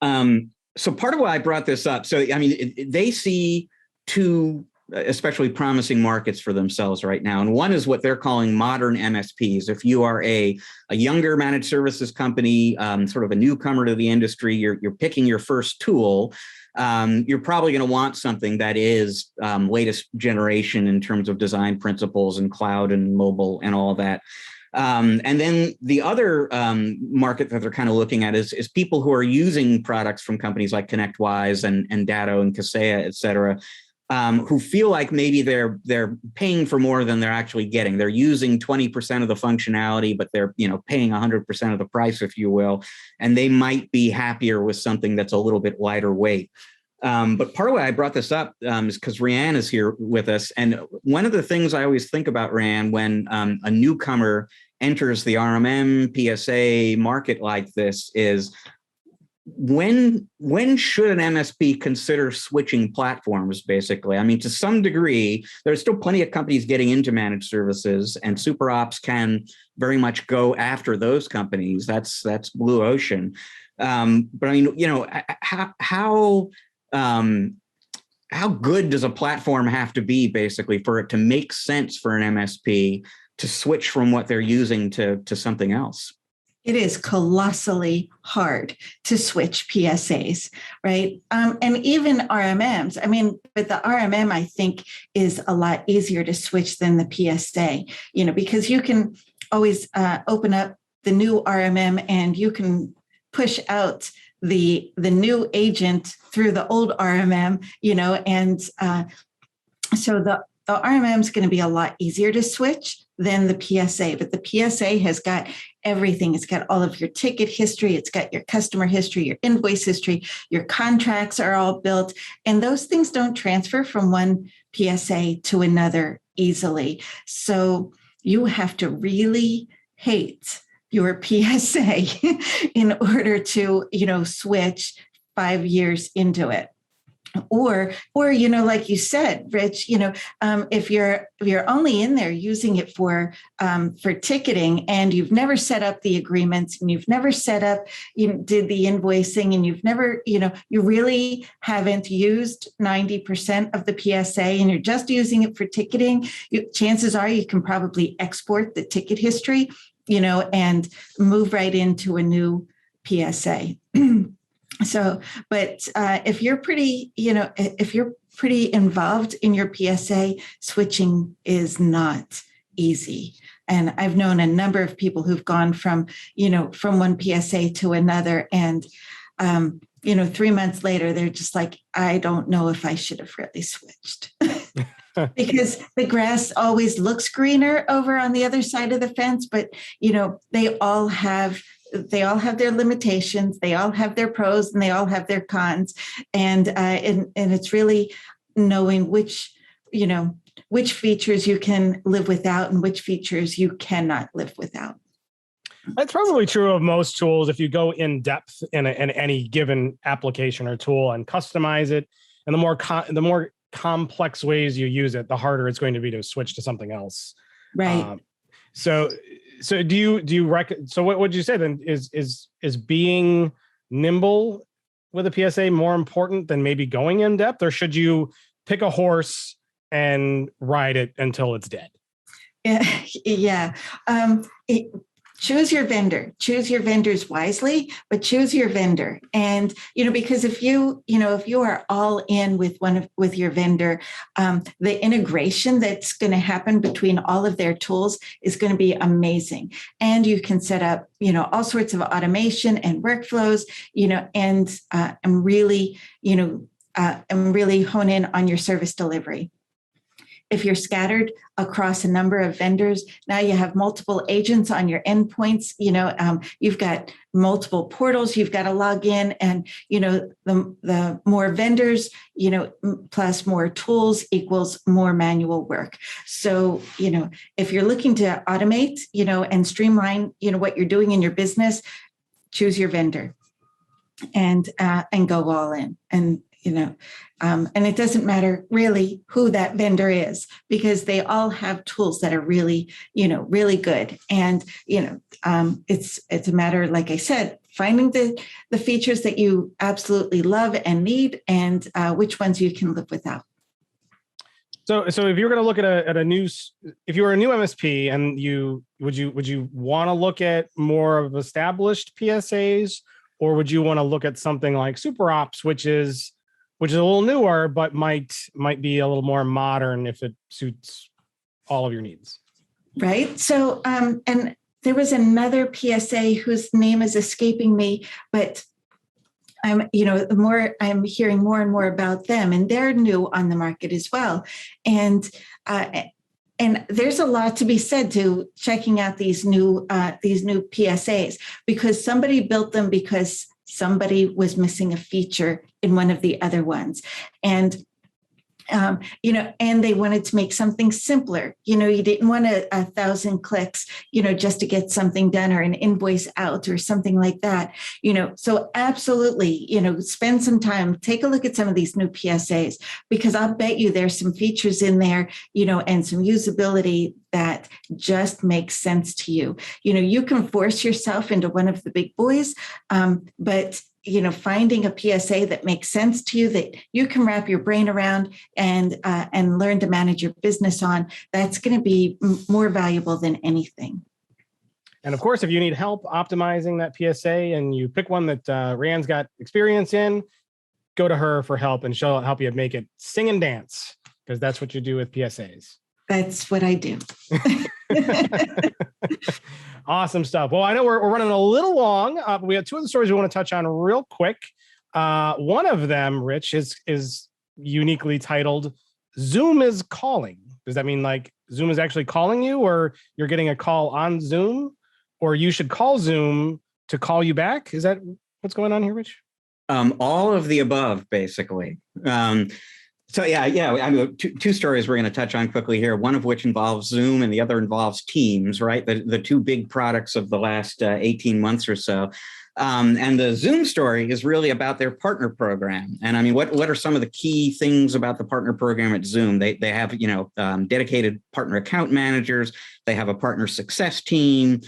So part of why I brought this up, so I mean, they see two especially promising markets for themselves right now. And one is what they're calling modern MSPs. If you are a younger managed services company, sort of a newcomer to the industry, you're picking your first tool, you're probably going to want something that is latest generation in terms of design principles and cloud and mobile and all that. And then the other market that they're kind of looking at is people who are using products from companies like ConnectWise and Datto and Kaseya, et cetera, who feel like maybe they're paying for more than they're actually getting. They're using 20% of the functionality, but they're paying 100% of the price, if you will, and they might be happier with something that's a little bit lighter weight. But part of why I brought this up is because Rayanne is here with us, and one of the things I always think about, Rayanne, when a newcomer enters the RMM PSA market like this is, when should an MSP consider switching platforms, basically? I mean, to some degree, there's still plenty of companies getting into managed services, and SuperOps can very much go after those companies. That's blue ocean. But I mean, how good does a platform have to be, basically, for it to make sense for an MSP to switch from what they're using to something else? It is colossally hard to switch PSAs, right? And even RMMs. I mean, but the RMM, I think, is a lot easier to switch than the PSA, because you can always open up the new RMM and you can push out the new agent through the old RMM, and so the RMM is going to be a lot easier to switch than the PSA, but the PSA has got everything. It's got all of your ticket history. It's got your customer history, your invoice history, your contracts are all built. And those things don't transfer from one PSA to another easily. So you have to really hate your PSA in order to, switch 5 years into it. Or like you said, Rich, if you're only in there using it for ticketing, and you've never set up the agreements, and you've never set up, did the invoicing, and you've never, you really haven't used 90% of the PSA, and you're just using it for ticketing, chances are you can probably export the ticket history and move right into a new PSA. So, but if you're pretty, if you're pretty involved in your PSA, switching is not easy. And I've known a number of people who've gone from one PSA to another, and 3 months later, they're just like, I don't know if I should have really switched. Because the grass always looks greener over on the other side of the fence, but they all have their limitations, they all have their pros, and they all have their cons, and it's really knowing which features you can live without and which features you cannot live without. That's probably true of most tools. If you go in depth in any given application or tool and customize it, and the more complex ways you use it, the harder it's going to be to switch to something else. Right. So do you so what would you say then is being nimble with a PSA more important than maybe going in depth, or should you pick a horse and ride it until it's dead? Yeah. Choose your vendor. Choose your vendors wisely, but choose your vendor. And because if you are all in with your vendor, the integration that's going to happen between all of their tools is going to be amazing. And you can set up all sorts of automation and workflows, and really hone in on your service delivery. If you're scattered across a number of vendors, now you have multiple agents on your endpoints. You've got multiple portals you've got to log in, and the more vendors, plus more tools equals more manual work. So if you're looking to automate, and streamline, what you're doing in your business, choose your vendor, and go all in. And it doesn't matter really who that vendor is, because they all have tools that are really, really good. And, it's a matter, like I said, finding the features that you absolutely love and need, and which ones you can live without. So if you're going to look if you were a new MSP, and would you want to look at more of established PSAs, or would you want to look at something like SuperOps, which is a little newer, but might be a little more modern if it suits all of your needs? Right. So, and there was another PSA whose name is escaping me, but I'm hearing more and more about them, and they're new on the market as well. And there's a lot to be said to checking out these new PSAs, because somebody built them because somebody was missing a feature in one of the other ones. And, and they wanted to make something simpler. You didn't want 1,000 clicks, just to get something done, or an invoice out or something like that. So absolutely, spend some time, take a look at some of these new PSAs, because I'll bet you there's some features in there, and some usability that just makes sense to you. You can force yourself into one of the big boys, but finding a PSA that makes sense to you, that you can wrap your brain around and learn to manage your business on, that's going to be more valuable than anything. And of course, if you need help optimizing that PSA, and you pick one that Rayanne's got experience in, go to her for help, and she'll help you make it sing and dance, because that's what you do with PSAs. That's what I do. Awesome stuff. Well, I know we're running a little long. But we have two of the stories we want to touch on real quick. One of them, Rich, is uniquely titled "Zoom is calling." Does that mean like Zoom is actually calling you, or you're getting a call on Zoom, or you should call Zoom to call you back? Is that what's going on here, Rich? All of the above, basically. So yeah. I mean, two stories we're going to touch on quickly here. One of which involves Zoom, and the other involves Teams. Right, the two big products of the last 18 months or so. And the Zoom story is really about their partner program. And I mean, what are some of the key things about the partner program at Zoom? They have, dedicated partner account managers. They have a partner success team.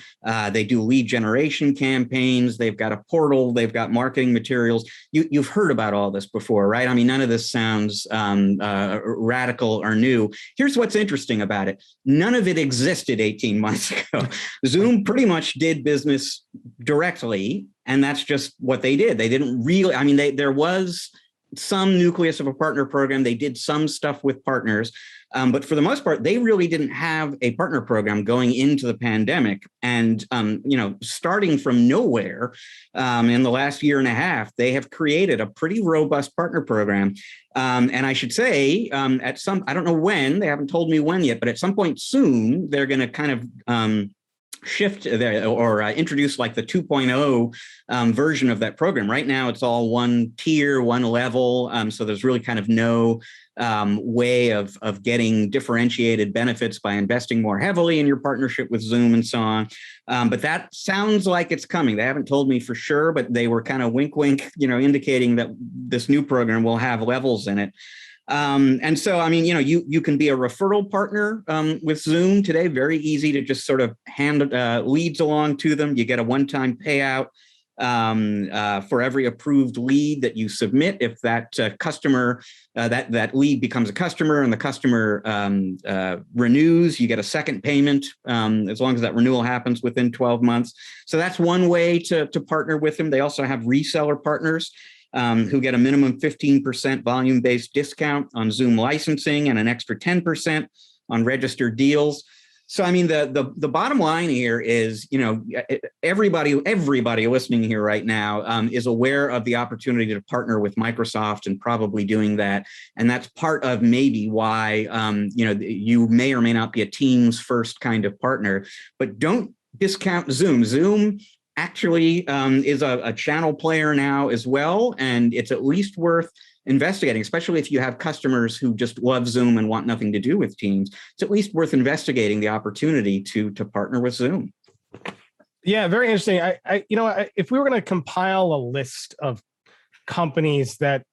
They do lead generation campaigns. They've got a portal. They've got marketing materials. You've heard about all this before, right? I mean, none of this sounds radical or new. Here's what's interesting about it. None of it existed 18 months ago. Zoom pretty much did business directly, and that's just what they did. They didn't really, I mean, there was some nucleus of a partner program. They did some stuff with partners, but for the most part, they really didn't have a partner program going into the pandemic. And, starting from nowhere in the last year and a half, they have created a pretty robust partner program. And I should say I don't know when, they haven't told me when yet, but at some point soon, they're going to kind of shift there or introduce like the 2.0 version of that program. Right now, it's all one tier, one level. So there's really kind of no way of getting differentiated benefits by investing more heavily in your partnership with Zoom and so on. But that sounds like it's coming. They haven't told me for sure, but they were kind of wink, wink, indicating that this new program will have levels in it. And so, I mean, you can be a referral partner with Zoom today. Very easy to just sort of hand leads along to them. You get a one-time payout for every approved lead that you submit. If that customer, that lead becomes a customer and the customer renews, you get a second payment as long as that renewal happens within 12 months. So that's one way to partner with them. They also have reseller partners who get a minimum 15% volume-based discount on Zoom licensing and an extra 10% on registered deals. So, I mean, the bottom line here is, everybody listening here right now is aware of the opportunity to partner with Microsoft and probably doing that. And that's part of maybe why, you may or may not be a Teams first kind of partner, but don't discount Zoom. Zoom actually is a channel player now as well. And it's at least worth investigating, especially if you have customers who just love Zoom and want nothing to do with Teams. It's at least worth investigating the opportunity to partner with Zoom. Yeah, very interesting. If we were going to compile a list of companies that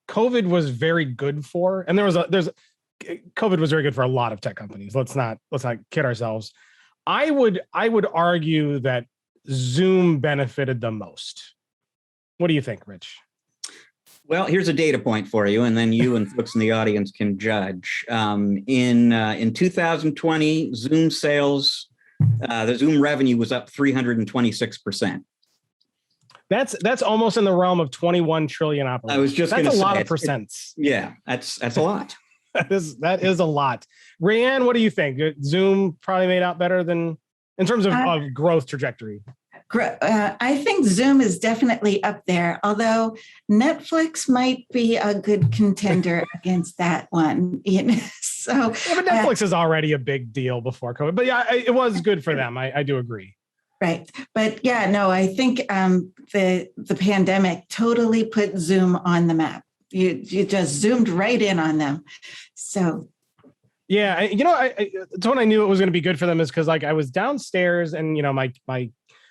COVID was very good for, and COVID was very good for a lot of tech companies. Let's not kid ourselves. I would argue that Zoom benefited the most. What do you think, Rich? Well, here's a data point for you, and then you and folks in the audience can judge. In 2020, Zoom sales, the Zoom revenue was up 326%. That's almost in the realm of 21 trillion operating. I was just going to say, that's a lot of percents. Yeah, that's a lot. that is a lot. Rayanne, what do you think? Zoom probably made out better than in terms of growth trajectory. I think Zoom is definitely up there, although Netflix might be a good contender against that one. So, but Netflix is already a big deal before COVID. But yeah, it was good for them. I do agree. Right, but yeah, no, I think the pandemic totally put Zoom on the map. You just zoomed right in on them. So. Yeah, it's when I knew it was going to be good for them is because I was downstairs and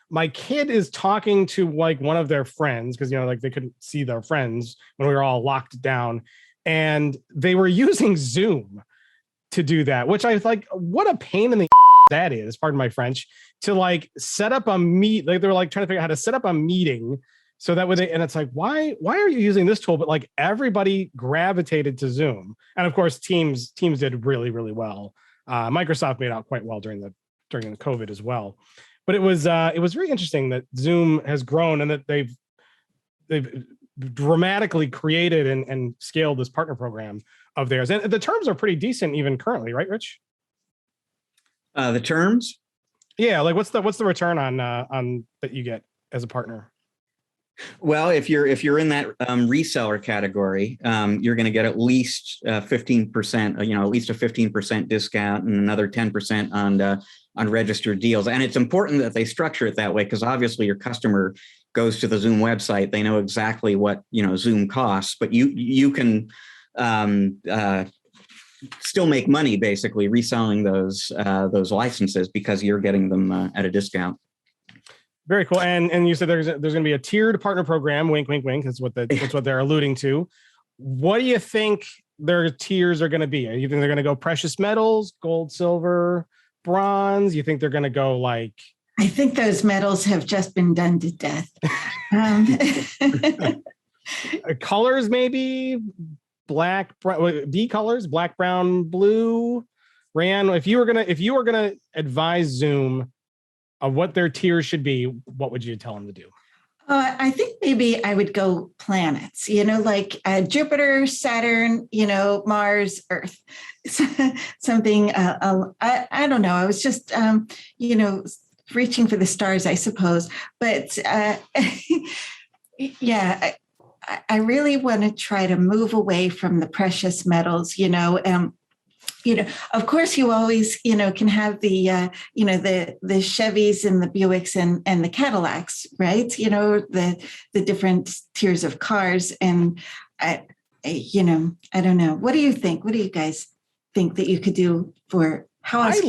my kid is talking to one of their friends because they couldn't see their friends when we were all locked down, and they were using Zoom to do that, which I was like, what a pain in the that is, pardon my French, to set up a meet. They were trying to figure out how to set up a meeting so that way and it's like, why are you using this tool? But everybody gravitated to Zoom, and of course Teams did really, really well. Microsoft made out quite well during the COVID as well. But it was very interesting that Zoom has grown and that they've dramatically created and scaled this partner program of theirs. And the terms are pretty decent even currently, right, Rich? The terms? Yeah, what's the return on that you get as a partner? Well, if you're in that reseller category, you're going to get at least 15%, at least a 15% discount and another 10% on registered deals. And it's important that they structure it that way because obviously your customer goes to the Zoom website, they know exactly what Zoom costs, but you can still make money basically reselling those licenses because you're getting them at a discount. Very cool. And you said there's going to be a tiered partner program. Wink, wink, wink. That's what they're alluding to. What do you think their tiers are going to be? You think they're going to go precious metals, gold, silver, bronze? You think they're going to go like? I think those metals have just been done to death. Colors, maybe black, B colors, black, brown, blue. Rayanne, if you were gonna advise Zoom of what their tiers should be, what would you tell them to do? I think maybe I would go planets, like Jupiter, Saturn, Mars, Earth, something. I don't know. I was just, reaching for the stars, I suppose. But yeah, I really want to try to move away from the precious metals, of course, you always, can have the Chevys and the Buicks and the Cadillacs, right? The different tiers of cars. And I don't know. What do you think? What do you guys think that you could do for how else?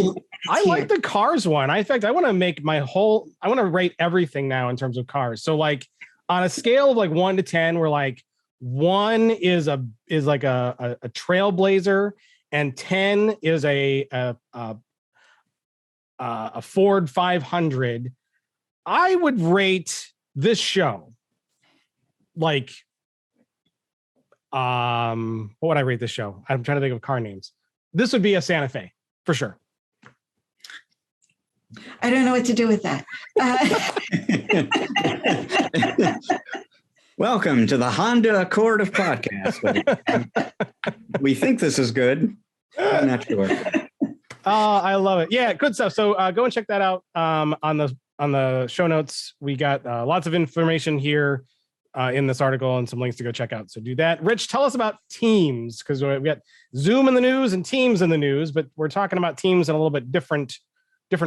I like the cars one. In fact, I want to rate everything now in terms of cars. So like on a scale of like 1 to 10, we're like 1 is like a trailblazer. And 10 is a Ford 500. I would rate this show like, what would I rate this show? I'm trying to think of car names. This would be a Santa Fe for sure. I don't know what to do with that. Welcome to the Honda Accord of podcasts. We think this is good. I'm not sure. I love it. Yeah, good stuff. So go and check that out on the show notes. We got lots of information here in this article and some links to go check out. So do that. Rich, tell us about Teams, because we got Zoom in the news and Teams in the news, but we're talking about Teams in a little bit different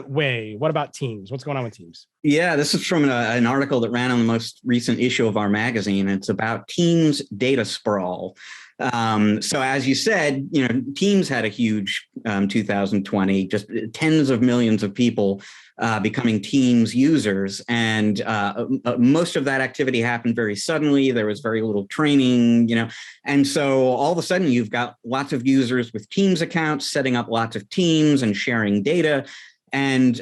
way. What about Teams? What's going on with Teams? Yeah, this is from an article that ran on the most recent issue of our magazine. It's about Teams data sprawl. So as you said, Teams had a huge 2020, just tens of millions of people becoming Teams users. And most of that activity happened very suddenly. There was very little training, and so all of a sudden you've got lots of users with Teams accounts, setting up lots of teams and sharing data. And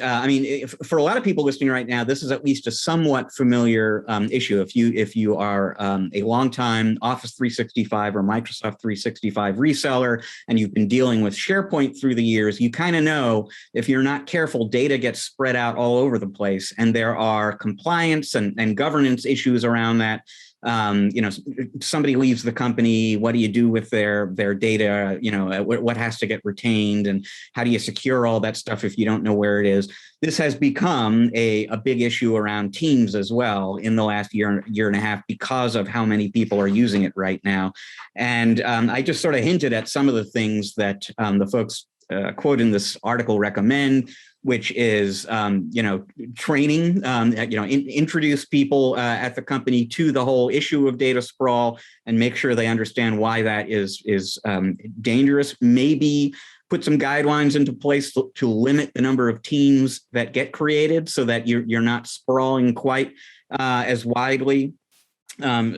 for a lot of people listening right now, this is at least a somewhat familiar issue. If you are a longtime Office 365 or Microsoft 365 reseller, and you've been dealing with SharePoint through the years, you kind of know if you're not careful, data gets spread out all over the place, and there are compliance and governance issues around that. Somebody leaves the company, what do you do with their data? What has to get retained, and how do you secure all that stuff if you don't know where it is? This has become a big issue around Teams as well in the last year and a half, because of how many people are using it right now. And I just sort of hinted at some of the things that the folks quote in this article recommend, which is, training, introduce people at the company to the whole issue of data sprawl and make sure they understand why that is dangerous. Maybe put some guidelines into place to limit the number of teams that get created so that you're not sprawling quite as widely.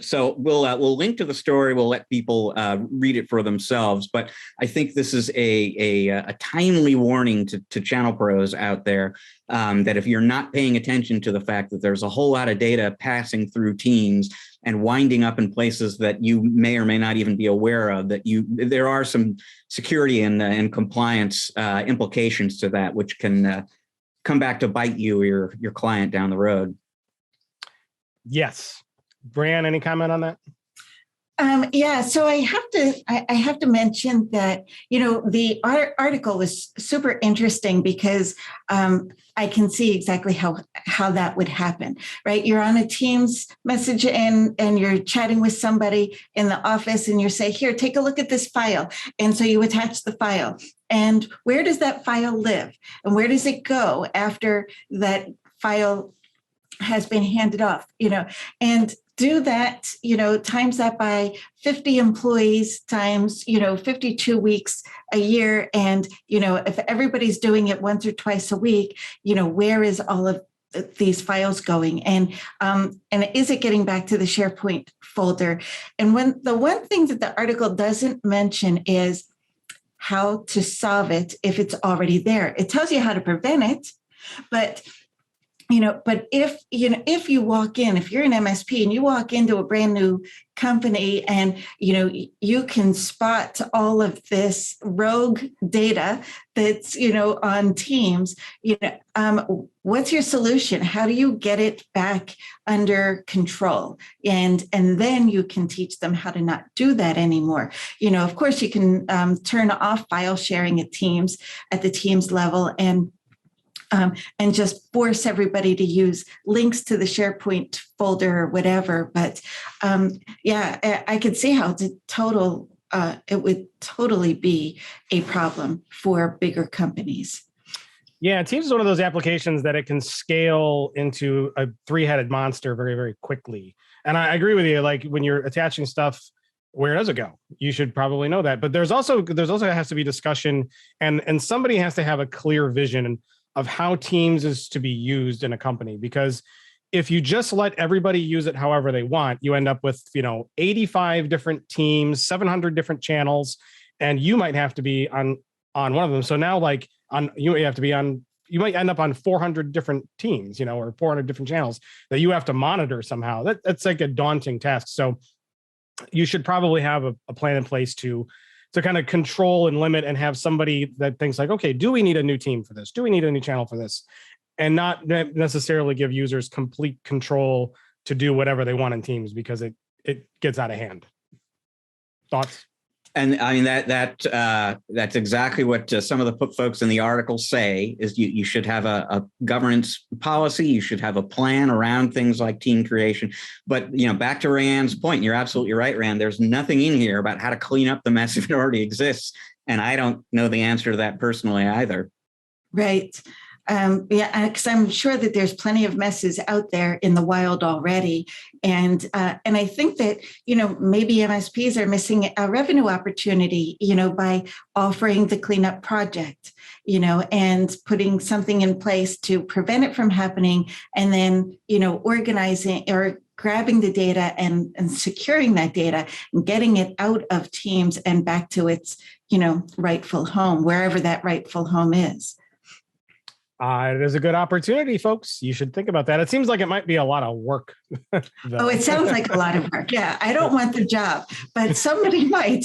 So we'll link to the story. We'll let people read it for themselves. But I think this is a timely warning to channel pros out there that if you're not paying attention to the fact that there's a whole lot of data passing through Teams and winding up in places that you may or may not even be aware of, that there are some security and compliance implications to that, which can come back to bite you or your client down the road. Yes. Brian, any comment on that? So I have to mention that, the article was super interesting because I can see exactly how that would happen, right? You're on a Teams message and you're chatting with somebody in the office and you say, here, take a look at this file. And so you attach the file. And where does that file live? And where does it go after that file has been handed off, and do that, times that by 50 employees times, 52 weeks a year. And, if everybody's doing it once or twice a week, where is all of these files going, and is it getting back to the SharePoint folder? And the one thing that the article doesn't mention is how to solve it if it's already there. It tells you how to prevent it, but if you walk in, if you're an MSP and you walk into a brand new company and, you can spot all of this rogue data that's, on Teams, what's your solution? How do you get it back under control? And then you can teach them how to not do that anymore. Of course, you can turn off file sharing at the Teams level and just force everybody to use links to the SharePoint folder or whatever. But I could see how it would totally be a problem for bigger companies. Yeah, Teams is one of those applications that it can scale into a three-headed monster very, very quickly. And I agree with you. Like when you're attaching stuff, where does it go? You should probably know that. But there's also has to be discussion, and somebody has to have a clear vision of how Teams is to be used in a company. Because if you just let everybody use it however they want, you end up with 85 different teams, 700 different channels, and you might have to be on one of them. So now, you might end up on 400 different teams, or 400 different channels that you have to monitor somehow. That's like a daunting task. So you should probably have a plan in place to kind of control and limit, and have somebody that thinks like, okay, do we need a new team for this? Do we need a new channel for this? And not necessarily give users complete control to do whatever they want in Teams, because it gets out of hand. Thoughts? And I mean, that's exactly what some of the folks in the article say, is you should have a governance policy. You should have a plan around things like team creation. But, back to Rayanne's point, you're absolutely right, Rayanne. There's nothing in here about how to clean up the mess if it already exists. And I don't know the answer to that personally either. Right. Because I'm sure that there's plenty of messes out there in the wild already. And I think that, maybe MSPs are missing a revenue opportunity, by offering the cleanup project, and putting something in place to prevent it from happening, and then, organizing or grabbing the data and securing that data and getting it out of Teams and back to its, rightful home, wherever that rightful home is. It is a good opportunity, folks. You should think about that. It seems like it might be a lot of work. Oh, it sounds like a lot of work. Yeah, I don't want the job, but somebody might.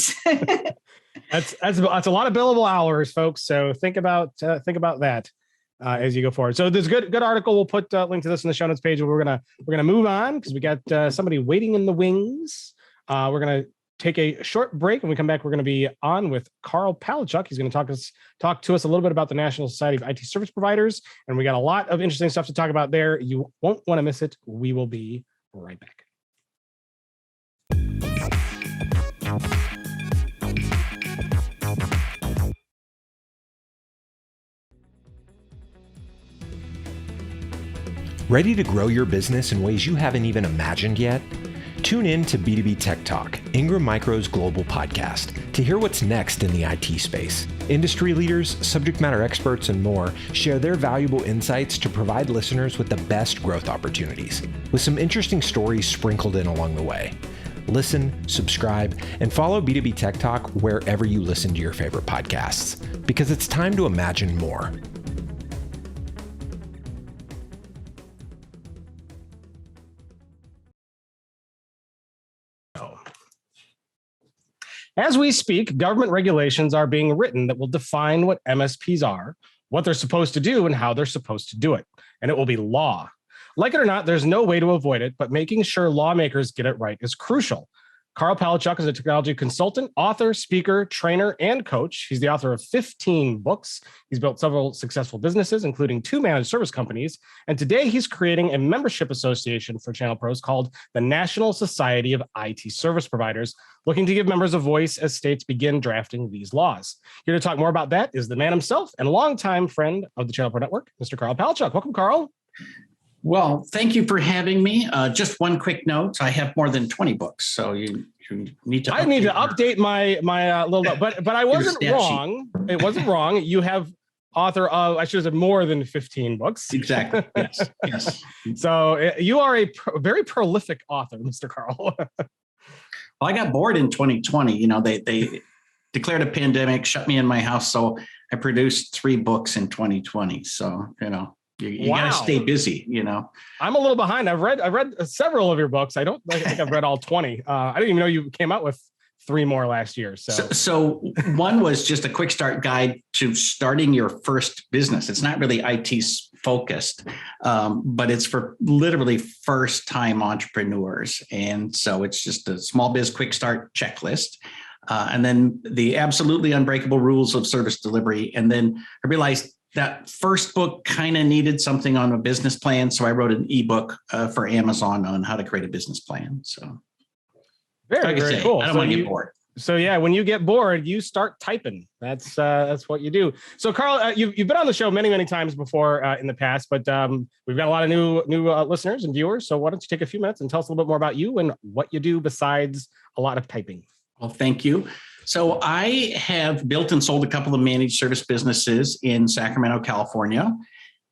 That's a lot of billable hours, folks. So think about that as you go forward. So there's good article. We'll put a link to this in the show notes page. We're gonna move on because we got somebody waiting in the wings. We're gonna take a short break. When we come back, we're going to be on with Karl Palachuk. He's going to talk to us a little bit about the National Society of IT Service Providers. And we got a lot of interesting stuff to talk about there. You won't want to miss it. We will be right back. Ready to grow your business in ways you haven't even imagined yet? Tune in to B2B Tech Talk, Ingram Micro's global podcast, to hear what's next in the IT space. Industry leaders, subject matter experts, and more share their valuable insights to provide listeners with the best growth opportunities, with some interesting stories sprinkled in along the way. Listen, subscribe, and follow B2B Tech Talk wherever you listen to your favorite podcasts, because it's time to imagine more. As we speak, government regulations are being written that will define what MSPs are, what they're supposed to do, and how they're supposed to do it. And it will be law. Like it or not, there's no way to avoid it, but making sure lawmakers get it right is crucial. Karl Palachuk is a technology consultant, author, speaker, trainer, and coach. He's the author of 15 books. He's built several successful businesses, including 2 managed service companies. And today he's creating a membership association for ChannelPros called the National Society of IT Service Providers, looking to give members a voice as states begin drafting these laws. Here to talk more about that is the man himself and longtime friend of the ChannelPro Network, Mr. Karl Palachuk. Welcome, Karl. Well, thank you for having me. Just one quick note. I have more than 20 books, so you need to. I need to update my little note, but I wasn't wrong. It wasn't wrong. You have author of, I should have said more than 15 books. Exactly. Yes. Yes. So you are a very prolific author, Mr. Karl. Well, I got bored in 2020. You know, they declared a pandemic, shut me in my house. So I produced 3 books in 2020. So, you know, you got to stay busy, you know. I'm a little behind. I've read several of your books. I think I've read all 20. I didn't even know you came out with 3 more last year. So one was just a quick start guide to starting your first business. It's not really IT focused, but it's for literally first time entrepreneurs. And so it's just a small biz quick start checklist. And then the absolutely unbreakable rules of service delivery. And then I realized that first book kind of needed something on a business plan. So I wrote an ebook for Amazon on how to create a business plan. So very cool. I don't want to get bored. So yeah, when you get bored, you start typing. That's what you do. So Karl, you've been on the show many times before in the past, but we've got a lot of new listeners and viewers. So why don't you take a few minutes and tell us a little bit more about you and what you do besides a lot of typing? Well, thank you. So I have built and sold a couple of managed service businesses in Sacramento, California,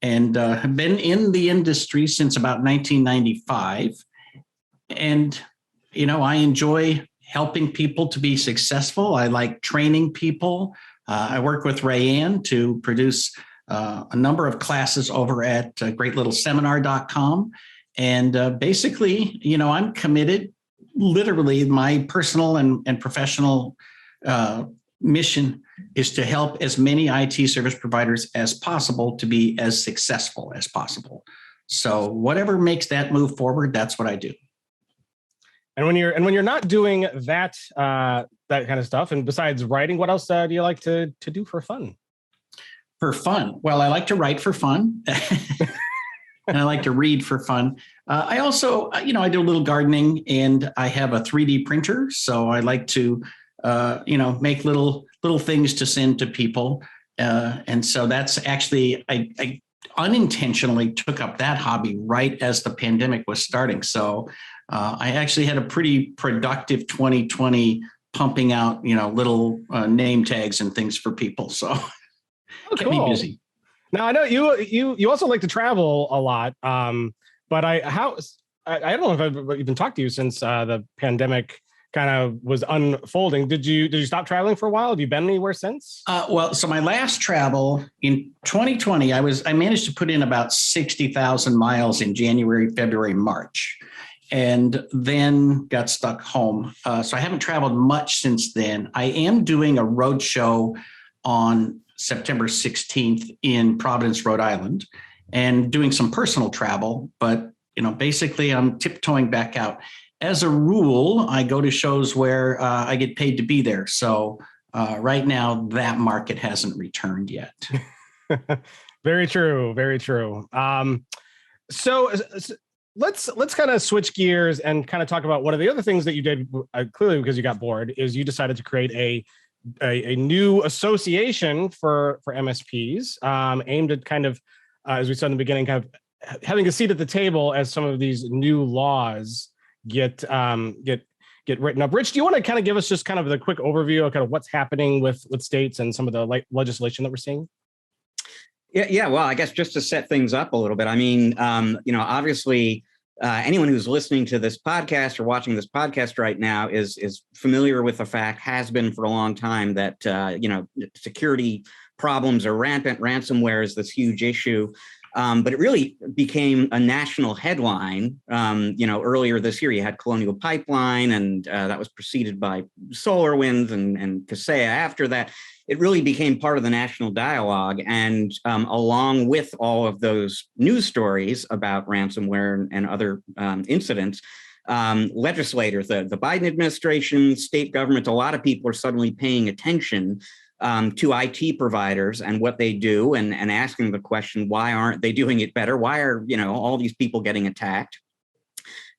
and have been in the industry since about 1995. And, you know, I enjoy helping people to be successful. I like training people. I work with Rayanne to produce a number of classes over at greatlittleseminar.com. And basically, you know, I'm committed. Literally, my personal and professional mission is to help as many IT service providers as possible to be as successful as possible. So whatever makes that move forward, that's what I do. And when you're not doing that kind of stuff, and besides writing, what else do you like to do for fun? For fun, well, I like to write for fun. And I like to read for fun. I also, you know, I do a little gardening, and I have a 3D printer. So I like to, you know, make little things to send to people. And so that's actually, I unintentionally took up that hobby right as the pandemic was starting. So I actually had a pretty productive 2020 pumping out, you know, little name tags and things for people. So kept me busy. Now I know you also like to travel a lot, but I don't know if I've even talked to you since the pandemic kind of was unfolding. Did you stop traveling for a while? Have you been anywhere since? Well, so my last travel in 2020, I managed to put in about 60,000 miles in January, February, March, and then got stuck home. So I haven't traveled much since then. I am doing a road show on September 16th in Providence, Rhode Island, and doing some personal travel. But, you know, basically I'm tiptoeing back out. As a rule, I go to shows where I get paid to be there. So right now that market hasn't returned yet. Very true. Very true. So let's kind of switch gears and kind of talk about one of the other things that you did, clearly because you got bored, is you decided to create a new association for MSPs, aimed at kind of, as we said in the beginning, kind of having a seat at the table as some of these new laws get written up. Rich, do you want to kind of give us just kind of the quick overview of kind of what's happening with states and some of the legislation that we're seeing? Yeah. Well, I guess just to set things up a little bit, I mean, you know, obviously, anyone who's listening to this podcast or watching this podcast right now is familiar with the fact, has been for a long time, that you know, security problems are rampant. Ransomware is this huge issue. But it really became a national headline. You know, earlier this year, you had Colonial Pipeline, and that was preceded by SolarWinds and Kaseya. After that, it really became part of the national dialogue. And along with all of those news stories about ransomware and other incidents, legislators, the Biden administration, state governments, a lot of people are suddenly paying attention to IT providers and what they do, and asking the question, why aren't they doing it better? Why are, you know, all these people getting attacked?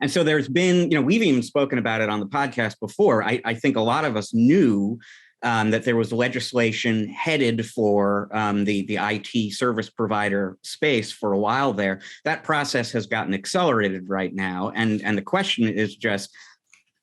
And so there's been, you know, we've even spoken about it on the podcast before. I think a lot of us knew that there was legislation headed for the IT service provider space for a while there. That process has gotten accelerated right now. And the question is just,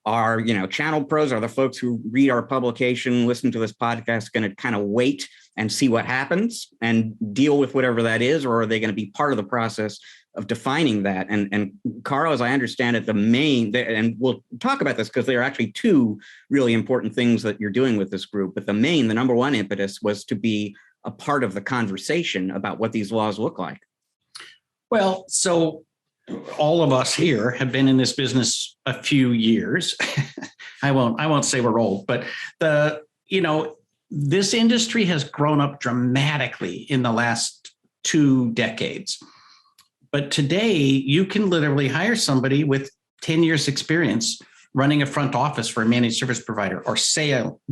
Are, channel pros, are the folks who read our publication, listen to this podcast, going to kind of wait and see what happens and deal with whatever that is? Or are they going to be part of the process of defining that? And Karl, as I understand it, and we'll talk about this because there are actually two really important things that you're doing with this group, but the number one impetus was to be a part of the conversation about what these laws look like. Well, so all of us here have been in this business a few years. I won't say we're old, but this industry has grown up dramatically in the last 2 decades. But today you can literally hire somebody with 10 years experience running a front office for a managed service provider, or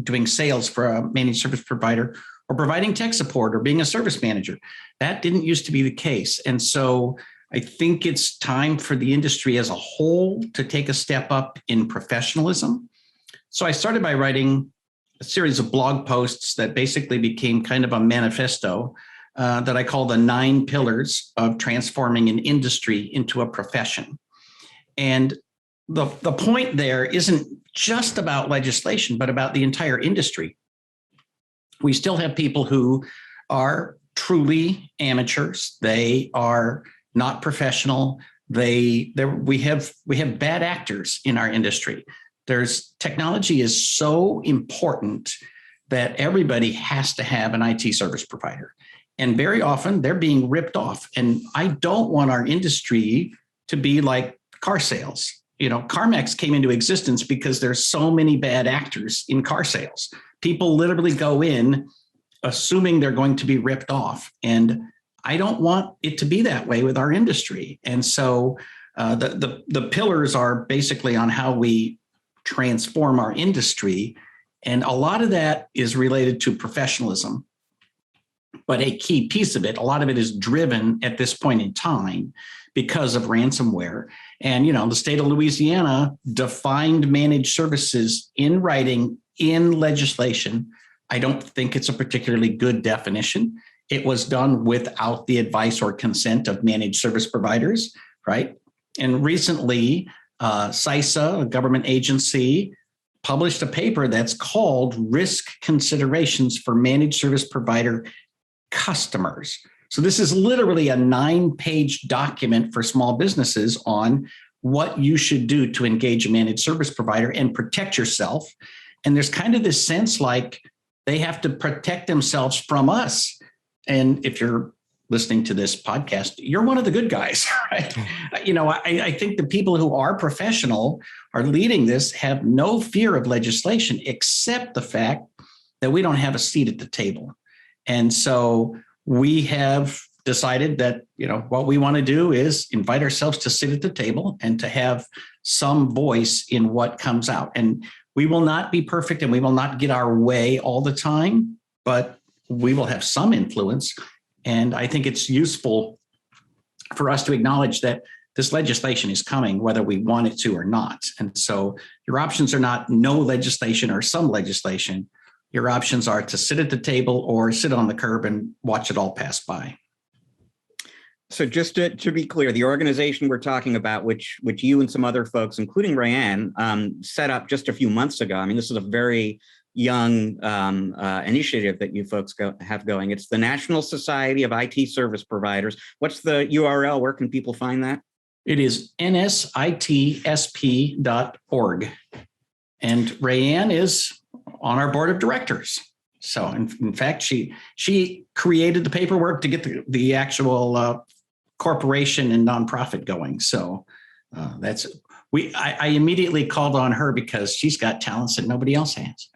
doing sales for a managed service provider, or providing tech support, or being a service manager. That didn't used to be the case. And so I think it's time for the industry as a whole to take a step up in professionalism. So I started by writing a series of blog posts that basically became kind of a manifesto that I call the 9 pillars of transforming an industry into a profession. And the point there isn't just about legislation, but about the entire industry. We still have people who are truly amateurs. They are not professional. We have bad actors in our industry. Technology is so important that everybody has to have an IT service provider. And very often they're being ripped off. And I don't want our industry to be like car sales. CarMax came into existence because there's so many bad actors in car sales. People literally go in assuming they're going to be ripped off. And I don't want it to be that way with our industry. And so the pillars are basically on how we transform our industry. And a lot of that is related to professionalism. But a key piece of it, a lot of it is driven at this point in time because of ransomware. And, the state of Louisiana defined managed services in writing, in legislation. I don't think it's a particularly good definition. It was done without the advice or consent of managed service providers, right? And recently, CISA, a government agency, published a paper that's called Risk Considerations for Managed Service Provider Customers. So this is literally a 9-page document for small businesses on what you should do to engage a managed service provider and protect yourself. And there's kind of this sense like they have to protect themselves from us. And if you're listening to this podcast, you're one of the good guys, right? I think the people who are professional, are leading this, have no fear of legislation, except the fact that we don't have a seat at the table. And so we have decided that, what we want to do is invite ourselves to sit at the table and to have some voice in what comes out. And we will not be perfect and we will not get our way all the time, but we will have some influence. And I think it's useful for us to acknowledge that this legislation is coming, whether we want it to or not. And so your options are not no legislation or some legislation. Your options are to sit at the table or sit on the curb and watch it all pass by. So just to be clear, the organization we're talking about, which you and some other folks, including Rayanne, set up just a few months ago. I mean, this is a very young initiative that you folks have going. It's the National Society of IT Service Providers. What's the URL? Where can people find that? It is nsitsp.org. And Rayanne is on our board of directors. So in fact, she created the paperwork to get the actual corporation and nonprofit going. So I immediately called on her because she's got talents that nobody else has.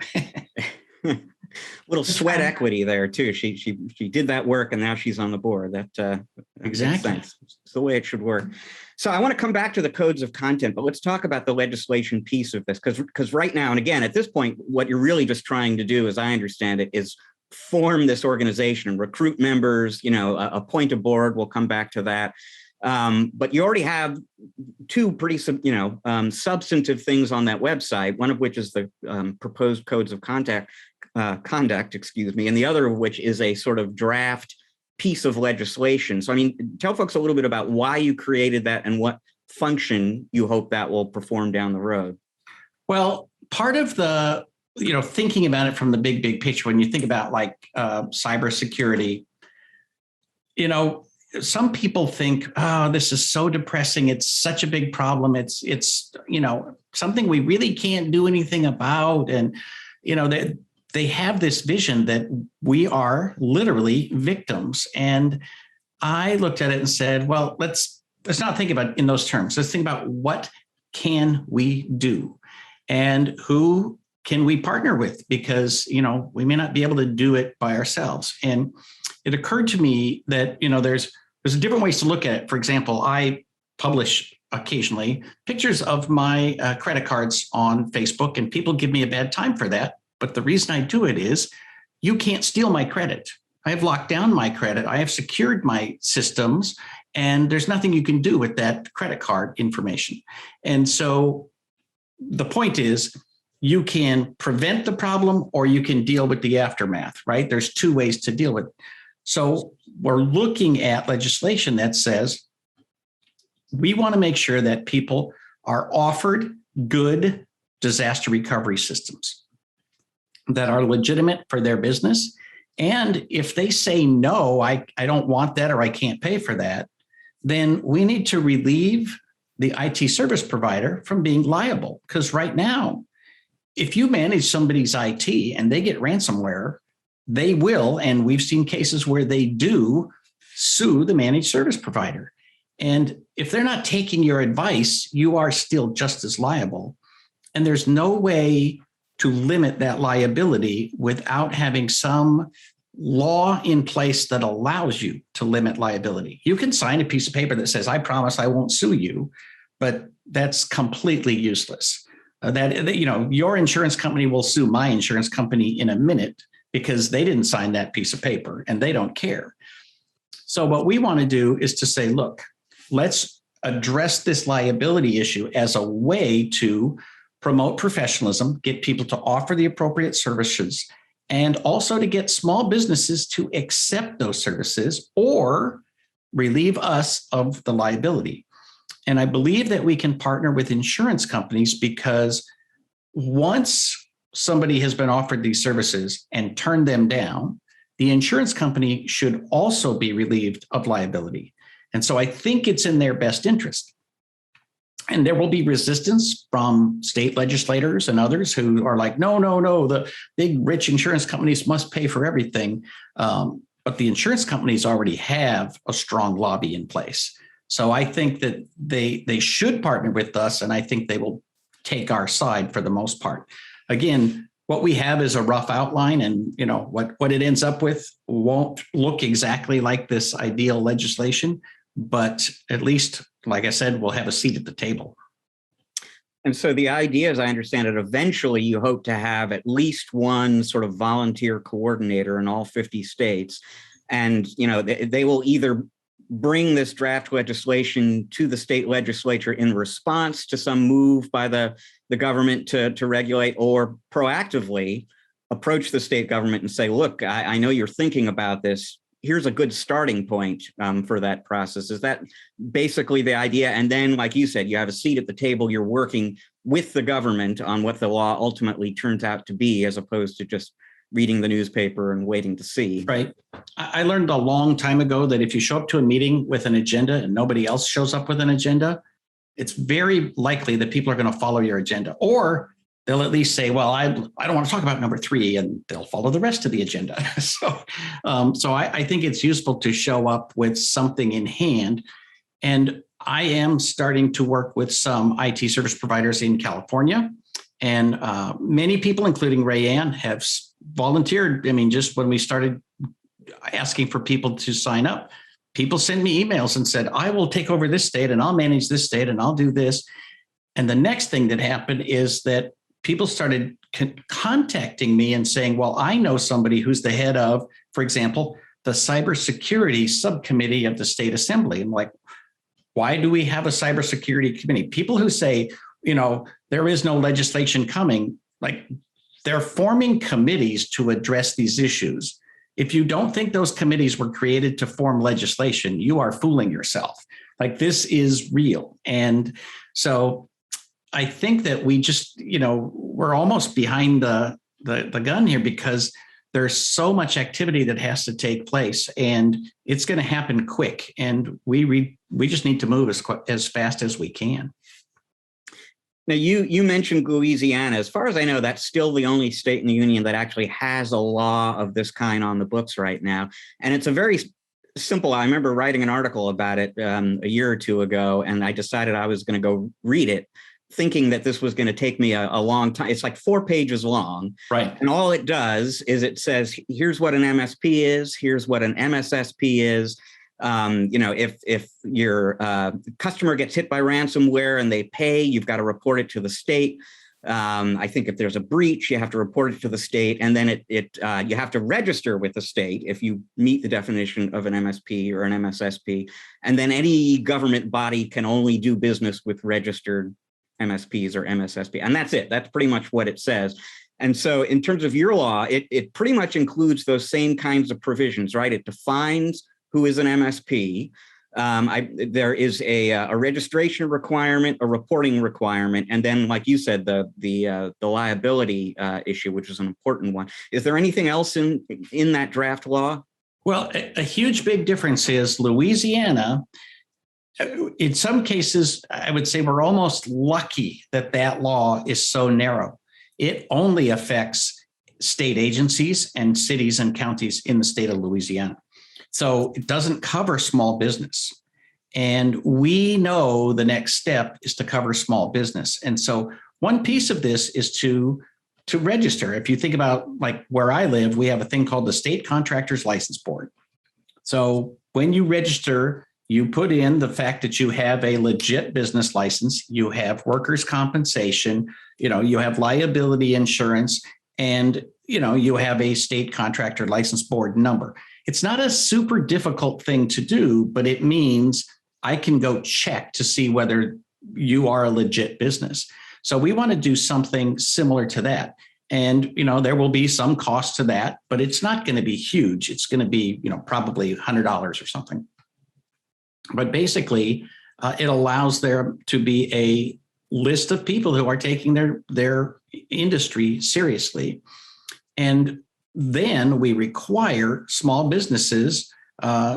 Little sweat equity there too. She did that work and now she's on the board. That exactly. Makes sense. It's the way it should work. So I want to come back to the codes of content, but let's talk about the legislation piece of this, because right now, and again, at this point, what you're really just trying to do, as I understand it, is form this organization, recruit members, appoint a board. We'll come back to that. But you already have two pretty, substantive things on that website, one of which is the proposed codes of conduct, and the other of which is a sort of draft piece of legislation. So, tell folks a little bit about why you created that and what function you hope that will perform down the road. Well, part of the, thinking about it from the big picture, when you think about like cybersecurity, some people think, oh, this is so depressing. It's such a big problem. It's something we really can't do anything about. And, they have this vision that we are literally victims. And I looked at it and said, well, let's not think about it in those terms. Let's think about what can we do and who can we partner with? Because, we may not be able to do it by ourselves. And it occurred to me that, there's different ways to look at it. For example, I publish occasionally pictures of my credit cards on Facebook, and people give me a bad time for that. But the reason I do it is you can't steal my credit. I have locked down my credit. I have secured my systems, and there's nothing you can do with that credit card information. And so the point is, you can prevent the problem or you can deal with the aftermath, right? There's two ways to deal with it. So we're looking at legislation that says we want to make sure that people are offered good disaster recovery systems that are legitimate for their business. And if they say, no, I don't want that, or I can't pay for that, then we need to relieve the IT service provider from being liable. Because right now, if you manage somebody's IT and they get ransomware, they will, and we've seen cases where they do, sue the managed service provider. And if they're not taking your advice, you are still just as liable. And there's no way to limit that liability without having some law in place that allows you to limit liability. You can sign a piece of paper that says, I promise I won't sue you, but that's completely useless. Your insurance company will sue my insurance company in a minute because they didn't sign that piece of paper and they don't care. So what we want to do is to say, look, let's address this liability issue as a way to promote professionalism, get people to offer the appropriate services, and also to get small businesses to accept those services or relieve us of the liability. And I believe that we can partner with insurance companies because once somebody has been offered these services and turned them down, the insurance company should also be relieved of liability. And so I think it's in their best interest. And there will be resistance from state legislators and others who are like, no, the big rich insurance companies must pay for everything. But the insurance companies already have a strong lobby in place. So I think that they should partner with us, and I think they will take our side for the most part. Again, what we have is a rough outline, and what it ends up with won't look exactly like this ideal legislation, but at least, like I said, we'll have a seat at the table. And so the idea, as I understand it, eventually you hope to have at least one sort of volunteer coordinator in all 50 states. And, they will either bring this draft legislation to the state legislature in response to some move by the government to regulate, or proactively approach the state government and say, look, I know you're thinking about this. Here's a good starting point for that process. Is that basically the idea? And then, like you said, you have a seat at the table. You're working with the government on what the law ultimately turns out to be, as opposed to just reading the newspaper and waiting to see. Right. I learned a long time ago that if you show up to a meeting with an agenda and nobody else shows up with an agenda, it's very likely that people are going to follow your agenda, or they'll at least say, well, I don't want to talk about number 3, and they'll follow the rest of the agenda. So I think it's useful to show up with something in hand. And I am starting to work with some IT service providers in California. And many people, including Rayanne, have volunteered. I mean, just when we started asking for people to sign up, people sent me emails and said, I will take over this state and I'll manage this state and I'll do this. And the next thing that happened is that people started contacting me and saying, well, I know somebody who's the head of, for example, the cybersecurity subcommittee of the state assembly. I'm like, why do we have a cybersecurity committee? People who say, there is no legislation coming, like they're forming committees to address these issues. If you don't think those committees were created to form legislation, you are fooling yourself. Like, this is real. And so I think that we just, we're almost behind the gun here because there's so much activity that has to take place, and it's going to happen quick. And we just need to move as fast as we can. Now, you mentioned Louisiana. As far as I know, that's still the only state in the union that actually has a law of this kind on the books right now. And it's a very simple. I remember writing an article about it a year or two ago, and I decided I was going to go read it, thinking that this was going to take me a long time. It's like 4 pages long. Right. And all it does is it says, here's what an MSP is, here's what an MSSP is. If your customer gets hit by ransomware and they pay, you've got to report it to the state. I think if there's a breach, you have to report it to the state, and then you have to register with the state if you meet the definition of an MSP or an MSSP. And then any government body can only do business with registered MSPs or MSSP. And that's it. That's pretty much what it says. And so in terms of your law, it pretty much includes those same kinds of provisions, right? It defines who is an MSP. There is a registration requirement, a reporting requirement, and then, like you said, the liability issue, which is an important one. Is there anything else in that draft law? Well, a huge big difference is Louisiana. In some cases, I would say we're almost lucky that law is so narrow. It only affects state agencies and cities and counties in the state of Louisiana. So it doesn't cover small business. And we know the next step is to cover small business. And so one piece of this is to register. If you think about, like, where I live, we have a thing called the State Contractors License Board. So when you register, you put in the fact that you have a legit business license, you have workers' compensation, you have liability insurance, and you have a state contractor license board number. It's not a super difficult thing to do, but it means I can go check to see whether you are a legit business. So we want to do something similar to that. And, there will be some cost to that, but it's not going to be huge. It's going to be, probably $100 or something. But basically, it allows there to be a list of people who are taking their industry seriously. And then we require small businesses.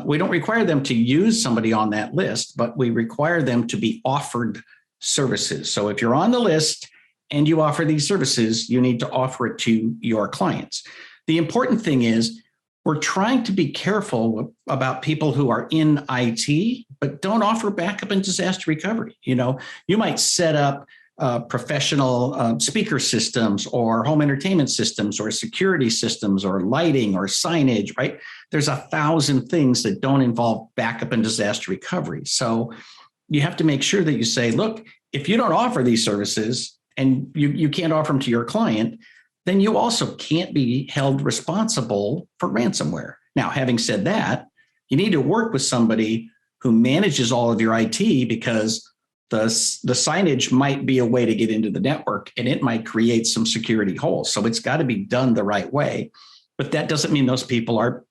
We don't require them to use somebody on that list, but we require them to be offered services. So if you're on the list and you offer these services, you need to offer it to your clients. The important thing is we're trying to be careful about people who are in IT, but don't offer backup and disaster recovery. You might set up professional speaker systems or home entertainment systems or security systems or lighting or signage, right? There's 1,000 things that don't involve backup and disaster recovery. So you have to make sure that you say, look, if you don't offer these services and you can't offer them to your client, then you also can't be held responsible for ransomware. Now, having said that, you need to work with somebody who manages all of your IT, because the signage might be a way to get into the network and it might create some security holes. So it's got to be done the right way. But that doesn't mean those people are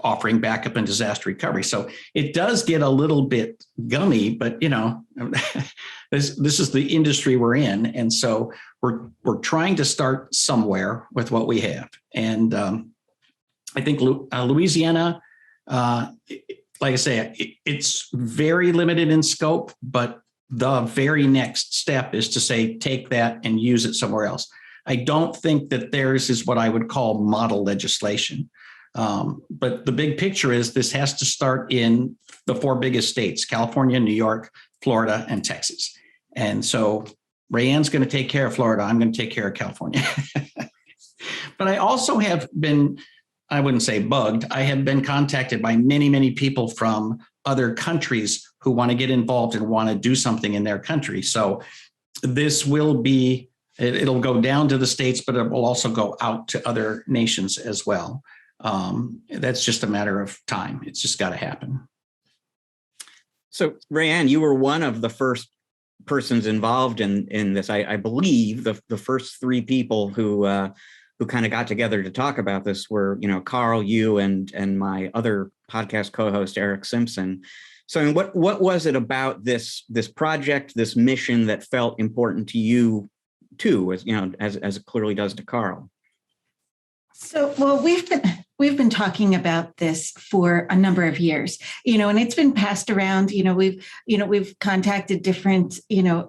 offering backup and disaster recovery. So it does get a little bit gummy, but this is the industry we're in. And so we're trying to start somewhere with what we have. And I think Louisiana, like I say, it's very limited in scope, but the very next step is to say, take that and use it somewhere else. I don't think that theirs is what I would call model legislation. But the big picture is this has to start in the 4 biggest states: California, New York, Florida, and Texas. And so Rayanne's going to take care of Florida. I'm going to take care of California. But I also have been, I wouldn't say bugged, I have been contacted by many, many people from other countries who want to get involved and want to do something in their country. So this will be, it'll go down to the States, but it will also go out to other nations as well. That's just a matter of time. It's just got to happen. So Rayanne, you were one of the first persons involved in this. I believe the first 3 people who kind of got together to talk about this were, Karl, you, and my other podcast co-host, Eric Simpson. So I mean, what was it about this project, this mission that felt important to you too, as you know, as it clearly does to Karl? So, well, we've been talking about this for a number of years, and it's been passed around. We've contacted different,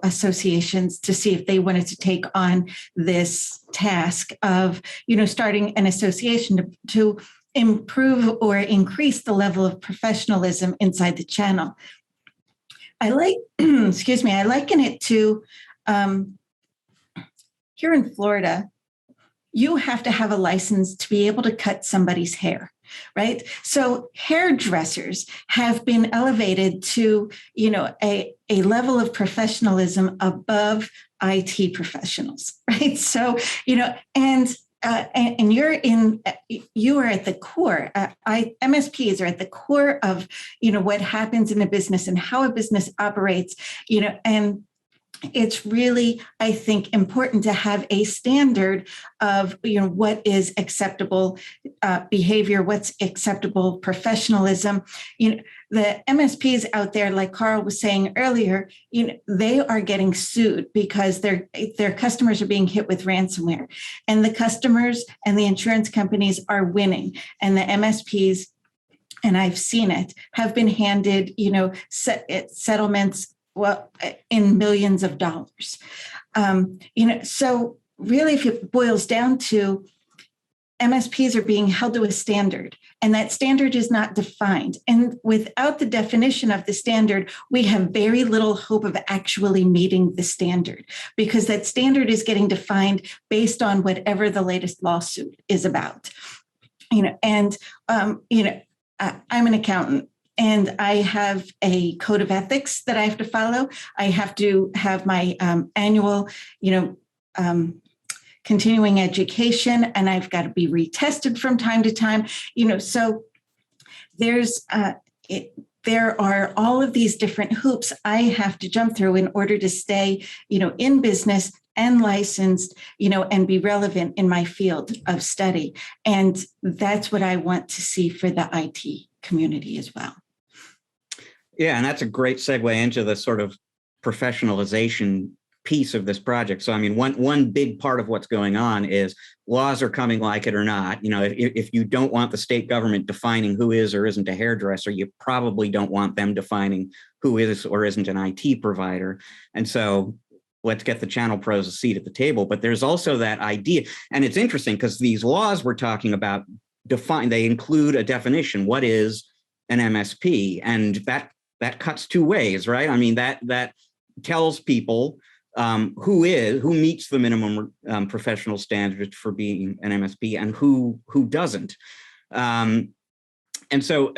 associations to see if they wanted to take on this task of, starting an association to improve or increase the level of professionalism inside the channel. I liken it to here in Florida. You have to have a license to be able to cut somebody's hair, right? So hairdressers have been elevated to, a level of professionalism above IT professionals, right? So, and you are at the core. MSPs are at the core of, what happens in a business and how a business operates, and it's really, I think, important to have a standard of, what is acceptable behavior, what's acceptable professionalism. The MSPs out there, like Karl was saying earlier, they are getting sued because their customers are being hit with ransomware, and the customers and the insurance companies are winning, and the MSPs, and I've seen it, have been handed, settlements in millions of dollars. So really, if it boils down to, MSPs are being held to a standard, and that standard is not defined. And without the definition of the standard, we have very little hope of actually meeting the standard, because that standard is getting defined based on whatever the latest lawsuit is about. I'm an accountant, and I have a code of ethics that I have to follow. I have to have my annual, continuing education, and I've got to be retested from time to time. So there are all of these different hoops I have to jump through in order to stay, in business and licensed, and be relevant in my field of study. And that's what I want to see for the IT community as well. Yeah, and that's a great segue into the sort of professionalization piece of this project. So, I mean, one big part of what's going on is laws are coming, like it or not. If you don't want the state government defining who is or isn't a hairdresser, you probably don't want them defining who is or isn't an IT provider. And so let's get the channel pros a seat at the table. But there's also that idea, and it's interesting because these laws we're talking about they include a definition. What is an MSP? And that cuts two ways, right? I mean, that tells people who meets the minimum professional standards for being an MSP and who doesn't. And so,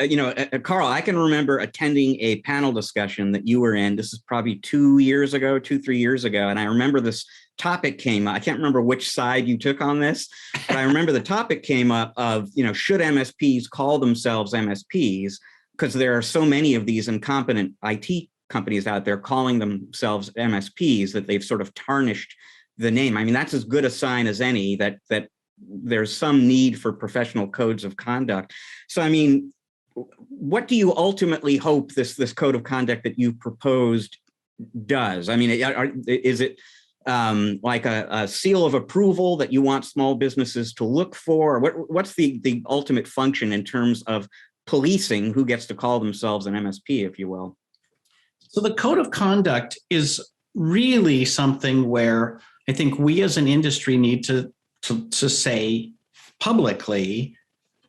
Karl, I can remember attending a panel discussion that you were in. This is probably 3 years ago. And I remember this topic came up. I can't remember which side you took on this, but I remember the topic came up of, should MSPs call themselves MSPs? Because there are so many of these incompetent IT companies out there calling themselves MSPs that they've sort of tarnished the name. I mean, that's as good a sign as any that there's some need for professional codes of conduct. So, I mean, what do you ultimately hope this code of conduct that you proposed does? I mean, is it like a seal of approval that you want small businesses to look for? What's the ultimate function in terms of policing who gets to call themselves an MSP, if you will? So the code of conduct is really something where I think we as an industry need to say publicly,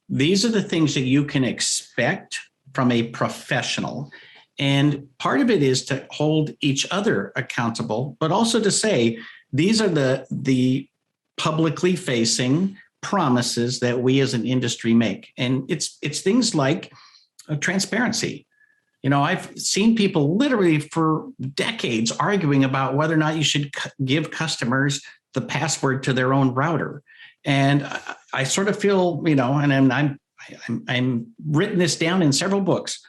these are the things that you can expect from a professional. And part of it is to hold each other accountable, but also to say, these are the publicly facing promises that we as an industry make. And it's things like transparency. I've seen people literally for decades arguing about whether or not you should give customers the password to their own router. And I sort of feel, and I'm written this down in several books.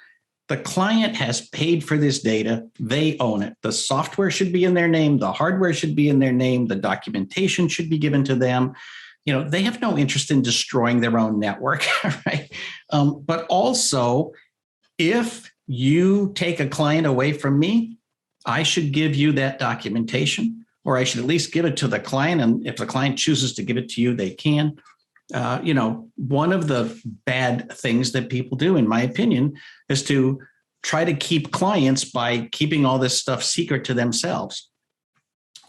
The client has paid for this data. They own it. The software should be in their name. The hardware should be in their name. The documentation should be given to them. They have no interest in destroying their own network, right? But also, if you take a client away from me, I should give you that documentation, or I should at least give it to the client. And if the client chooses to give it to you, they can. One of the bad things that people do, in my opinion, is to try to keep clients by keeping all this stuff secret to themselves.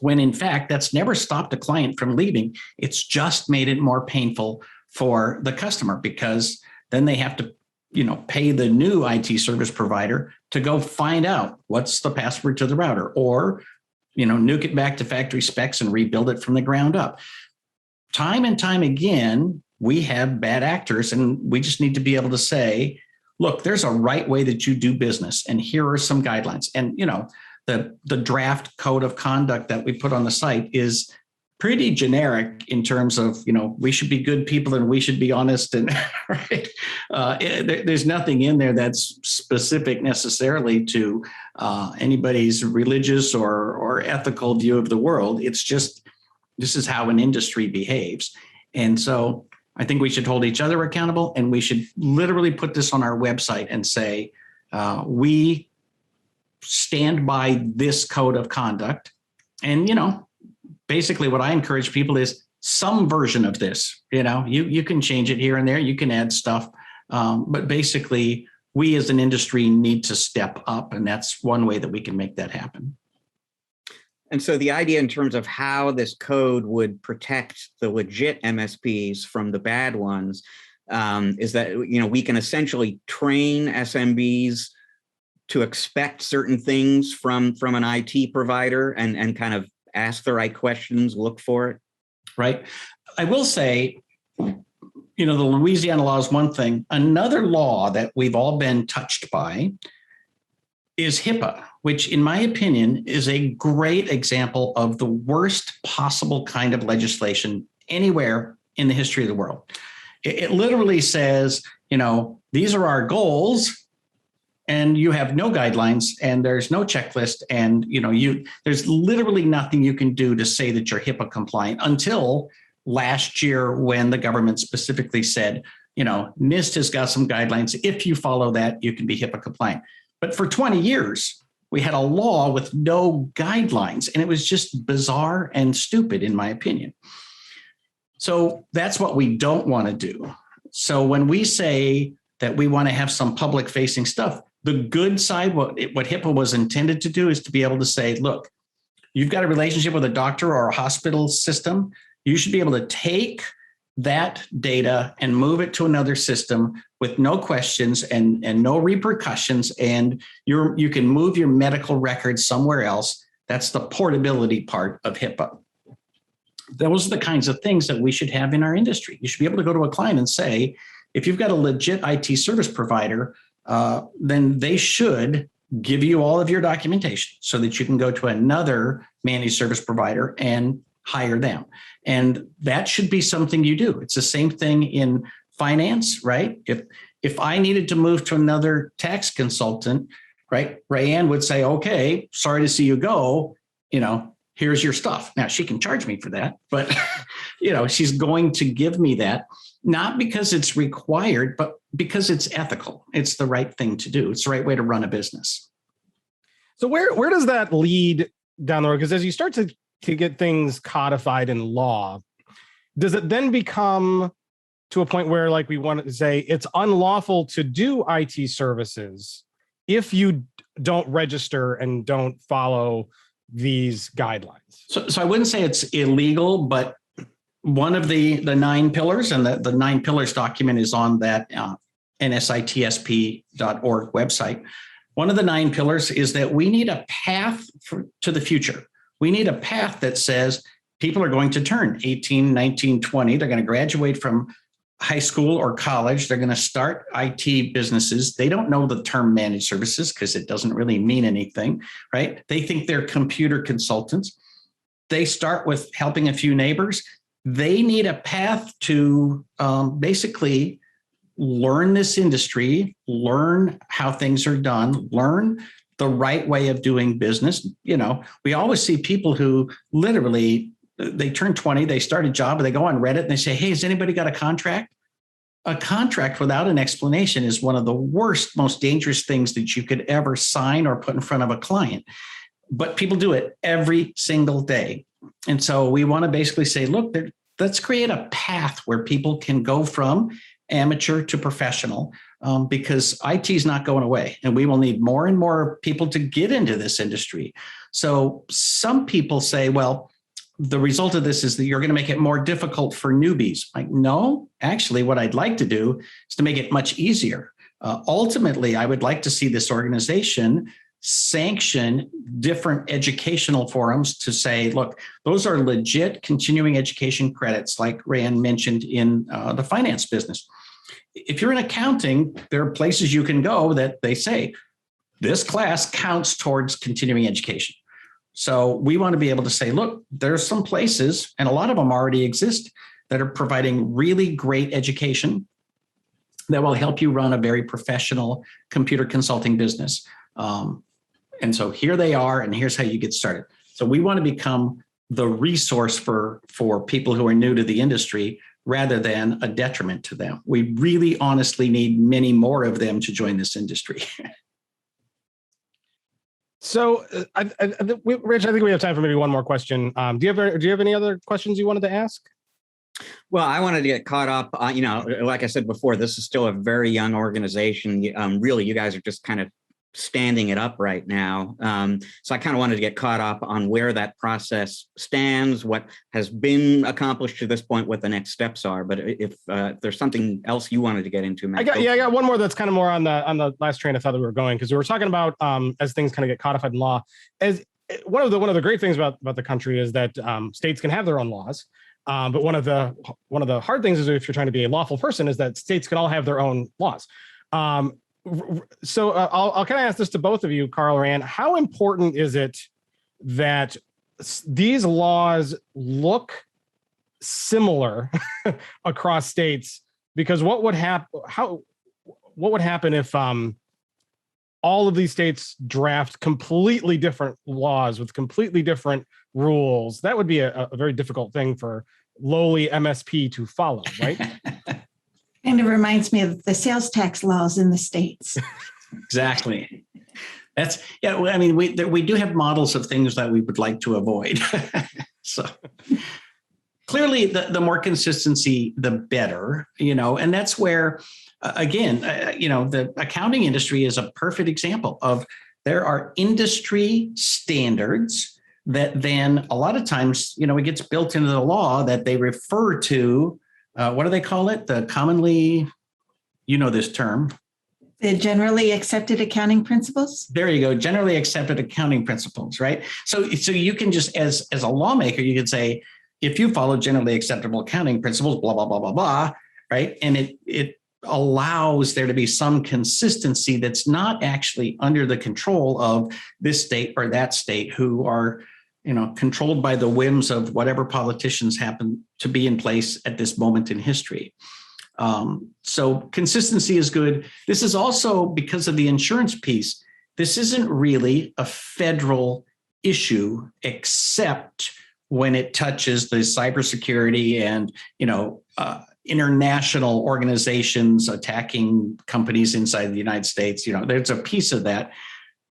When in fact, that's never stopped a client from leaving. It's just made it more painful for the customer, because then they have to, pay the new IT service provider to go find out what's the password to the router, or, nuke it back to factory specs and rebuild it from the ground up. Time and time again, we have bad actors, and we just need to be able to say, look, there's a right way that you do business, and here are some guidelines. And, the draft code of conduct that we put on the site is pretty generic in terms of, we should be good people and we should be honest. And right, there's nothing in there that's specific necessarily to anybody's religious or ethical view of the world. It's just, this is how an industry behaves. And so I think we should hold each other accountable, and we should literally put this on our website and say, we stand by this code of conduct. And, basically what I encourage people is some version of this. You can change it here and there, you can add stuff. But basically, we as an industry need to step up. And that's one way that we can make that happen. And so the idea in terms of how this code would protect the legit MSPs from the bad ones is that, we can essentially train SMBs to expect certain things from an IT provider and kind of ask the right questions, look for it. Right. I will say, the Louisiana law is one thing. Another law that we've all been touched by is HIPAA, which in my opinion is a great example of the worst possible kind of legislation anywhere in the history of the world. It literally says, these are our goals, and you have no guidelines, and there's no checklist, and there's literally nothing you can do to say that you're HIPAA compliant until last year, when the government specifically said, NIST has got some guidelines. If you follow that, you can be HIPAA compliant. But for 20 years, we had a law with no guidelines, and it was just bizarre and stupid, in my opinion. So that's what we don't want to do. So when we say that we want to have some public facing stuff, the good side, what HIPAA was intended to do, is to be able to say, look, you've got a relationship with a doctor or a hospital system. You should be able to take that data and move it to another system with no questions and no repercussions. And you can move your medical records somewhere else. That's the portability part of HIPAA. Those are the kinds of things that we should have in our industry. You should be able to go to a client and say, if you've got a legit IT service provider, then they should give you all of your documentation so that you can go to another managed service provider and hire them. And that should be something you do. It's the same thing in finance, right? If I needed to move to another tax consultant, right, Rayanne would say, okay, sorry to see you go, here's your stuff. Now she can charge me for that, but she's going to give me that, not because it's required, but because it's ethical. It's the right thing to do. It's the right way to run a business. So where does that lead down the road? Because as you start to get things codified in law, does it then become to a point where, like, we want to say it's unlawful to do IT services if you don't register and don't follow these guidelines? So I wouldn't say it's illegal, but one of the 9 pillars, and the 9 pillars document is on that nsitsp.org website. One of the 9 pillars is that we need a path to the future. We need a path that says people are going to turn 18, 19, 20. They're going to graduate from high school or college. They're going to start IT businesses. They don't know the term managed services because it doesn't really mean anything, right? They think they're computer consultants. They start with helping a few neighbors. They need a path to basically learn this industry, learn how things are done, learn the right way of doing business. We always see people who literally, they turn 20, they start a job, and they go on Reddit and they say, hey, has anybody got a contract? a contract without an explanation is one of the worst, most dangerous things that you could ever sign or put in front of a client. But people do it every single day. And so we want to basically say, look, let's create a path where people can go from amateur to professional, because IT is not going away, and we will need more and more people to get into this industry. So some people say, well, the result of this is that you're going to make it more difficult for newbies. Like, no, actually, what I'd like to do is to make it much easier. Ultimately, I would like to see this organization sanction different educational forums to say, look, those are legit continuing education credits, like Rayanne mentioned in the finance business. If you're in accounting, there are places you can go that they say, this class counts towards continuing education. So we want to be able to say, look, there's some places, and a lot of them already exist, that are providing really great education that will help you run a very professional computer consulting business. And so here they are, and here's how you get started. So we want to become the resource for people who are new to the industry rather than a detriment to them. We really honestly need many more of them to join this industry. So, Rich, I think we have time for maybe one more question. Do you have any other questions you wanted to ask? Well, I wanted to get caught up. Like I said before, this is still a very young organization. Really, you guys are just kind of standing it up right now. So I kind of wanted to get caught up on where that process stands, what has been accomplished to this point, what the next steps are. But if there's something else you wanted to get into, Matt, I got one more that's kind of more on the last train of thought that we were going, because we were talking about as things kind of get codified in law. As one of the great things about the country is that states can have their own laws. But one of the hard things is, if you're trying to be a lawful person, is that states can all have their own laws. So I'll kind of ask this to both of you, Karl, Rayanne. How important is it that these laws look similar across states? Because what would happen if all of these states draft completely different laws with completely different rules? That would be a very difficult thing for lowly MSP to follow, right? Kind of reminds me of the sales tax laws in the States. Exactly. I mean, we do have models of things that we would like to avoid. So clearly the more consistency, the better, and that's where, again, the accounting industry is a perfect example of, there are industry standards that then a lot of times, it gets built into the law that they refer to. What do they call it? The commonly, this term. The generally accepted accounting principles. There you go. Generally accepted accounting principles, right? So you can just, as a lawmaker, you can say, if you follow generally acceptable accounting principles, blah, blah, blah, blah, blah, right? And it allows there to be some consistency that's not actually under the control of this state or that state, who are controlled by the whims of whatever politicians happen to be in place at this moment in history. So consistency is good. This is also, because of the insurance piece, this isn't really a federal issue, except when it touches the cybersecurity and, international organizations attacking companies inside the United States. There's a piece of that.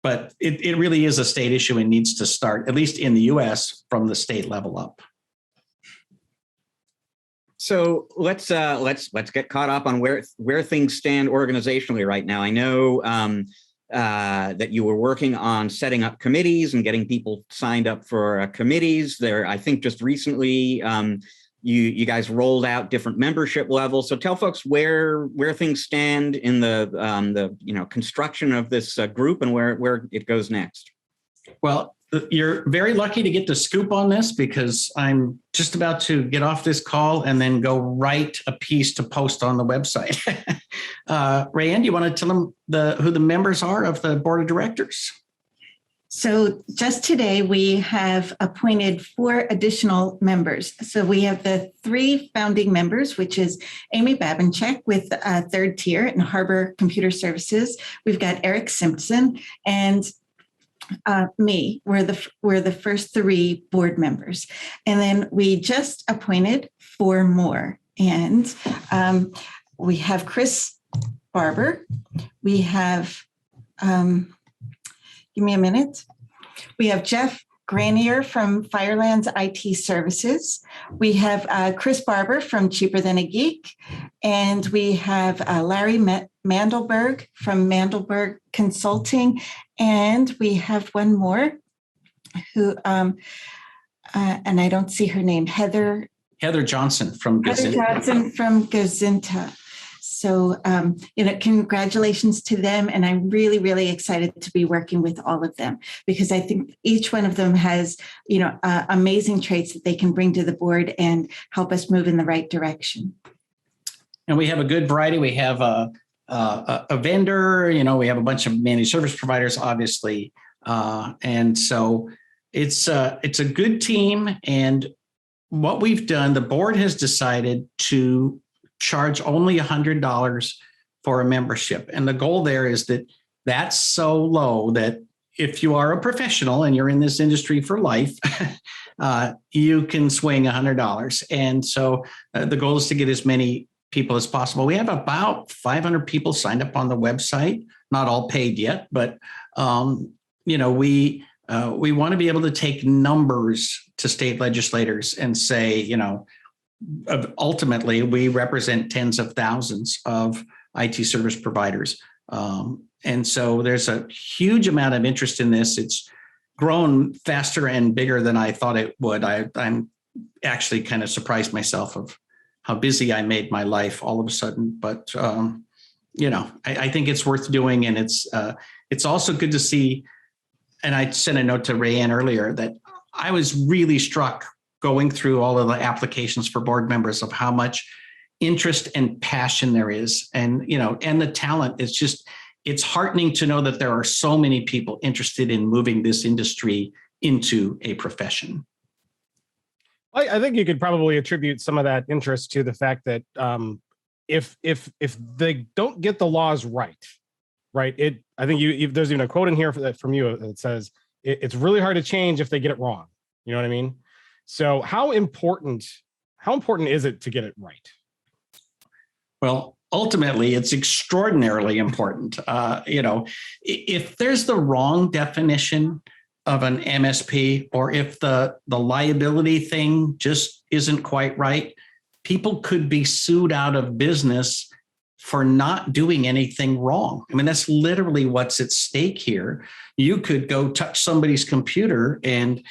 But it really is a state issue and needs to start, at least in the U.S., from the state level up. So let's get caught up on where things stand organizationally right now. I know that you were working on setting up committees and getting people signed up for committees. There, I think just recently you guys rolled out different membership levels. So tell folks where things stand in the construction of this group and where it goes next. Well, you're very lucky to get the scoop on this, because I'm just about to get off this call and then go write a piece to post on the website. Rayanne, do you want to tell them who the members are of the board of directors? So just today, we have appointed 4 additional members. So we have the 3 founding members, which is Amy Babinchak with Third Tier and Harbor Computer Services. We've got Eric Simpson and me. We're the first 3 board members. And then we just appointed 4 more. And we have Chris Barber. We have, give me a minute. We have Jeff Granier from Firelands IT Services. We have Chris Barber from Cheaper Than a Geek. And we have Larry Mandelberg from Mandelberg Consulting. And we have one more who, and I don't see her name, Heather Johnson from Gazinta. So, congratulations to them. And I'm really, really excited to be working with all of them, because I think each one of them has, amazing traits that they can bring to the board and help us move in the right direction. And we have a good variety. We have a vendor, we have a bunch of managed service providers, obviously. And so it's a good team. And what we've done, the board has decided to charge only $100 for a membership. And the goal there is that that's so low that if you are a professional and you're in this industry for life, you can swing $100. And so the goal is to get as many people as possible. We have about 500 people signed up on the website, not all paid yet, but we want to be able to take numbers to state legislators and say, ultimately, we represent tens of thousands of IT service providers. And so there's a huge amount of interest in this. It's grown faster and bigger than I thought it would. I'm actually kind of surprised myself of how busy I made my life all of a sudden. But, I think it's worth doing. And it's also good to see. And I sent a note to Rayanne earlier that I was really struck going through all of the applications for board members of how much interest and passion there is. And, and the talent is just, it's heartening to know that there are so many people interested in moving this industry into a profession. I think you could probably attribute some of that interest to the fact that if they don't get the laws right, I think there's even a quote in here from you that says it's really hard to change if they get it wrong. You know what I mean? So how important is it to get it right? Well, ultimately, it's extraordinarily important. If there's the wrong definition of an MSP, or if the liability thing just isn't quite right, people could be sued out of business for not doing anything wrong. I mean, that's literally what's at stake here. You could go touch somebody's computer and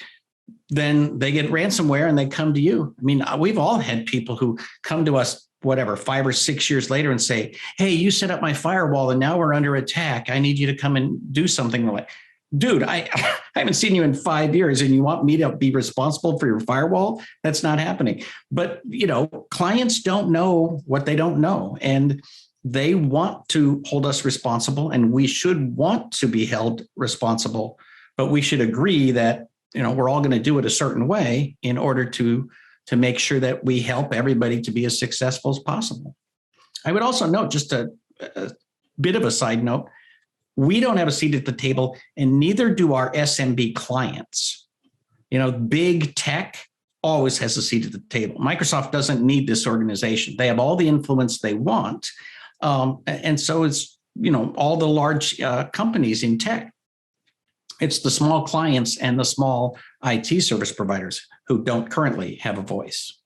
then they get ransomware and they come to you. I mean, we've all had people who come to us, 5 or 6 years later and say, hey, you set up my firewall and now we're under attack. I need you to come and do something. We're like, dude, I haven't seen you in 5 years and you want me to be responsible for your firewall? That's not happening. But, clients don't know what they don't know. And they want to hold us responsible, and we should want to be held responsible. But we should agree that, we're all going to do it a certain way in order to make sure that we help everybody to be as successful as possible. I would also note, just a bit of a side note, we don't have a seat at the table, and neither do our SMB clients. Big tech always has a seat at the table. Microsoft doesn't need this organization. They have all the influence they want. And so it's, all the large companies in tech. It's the small clients and the small IT service providers who don't currently have a voice.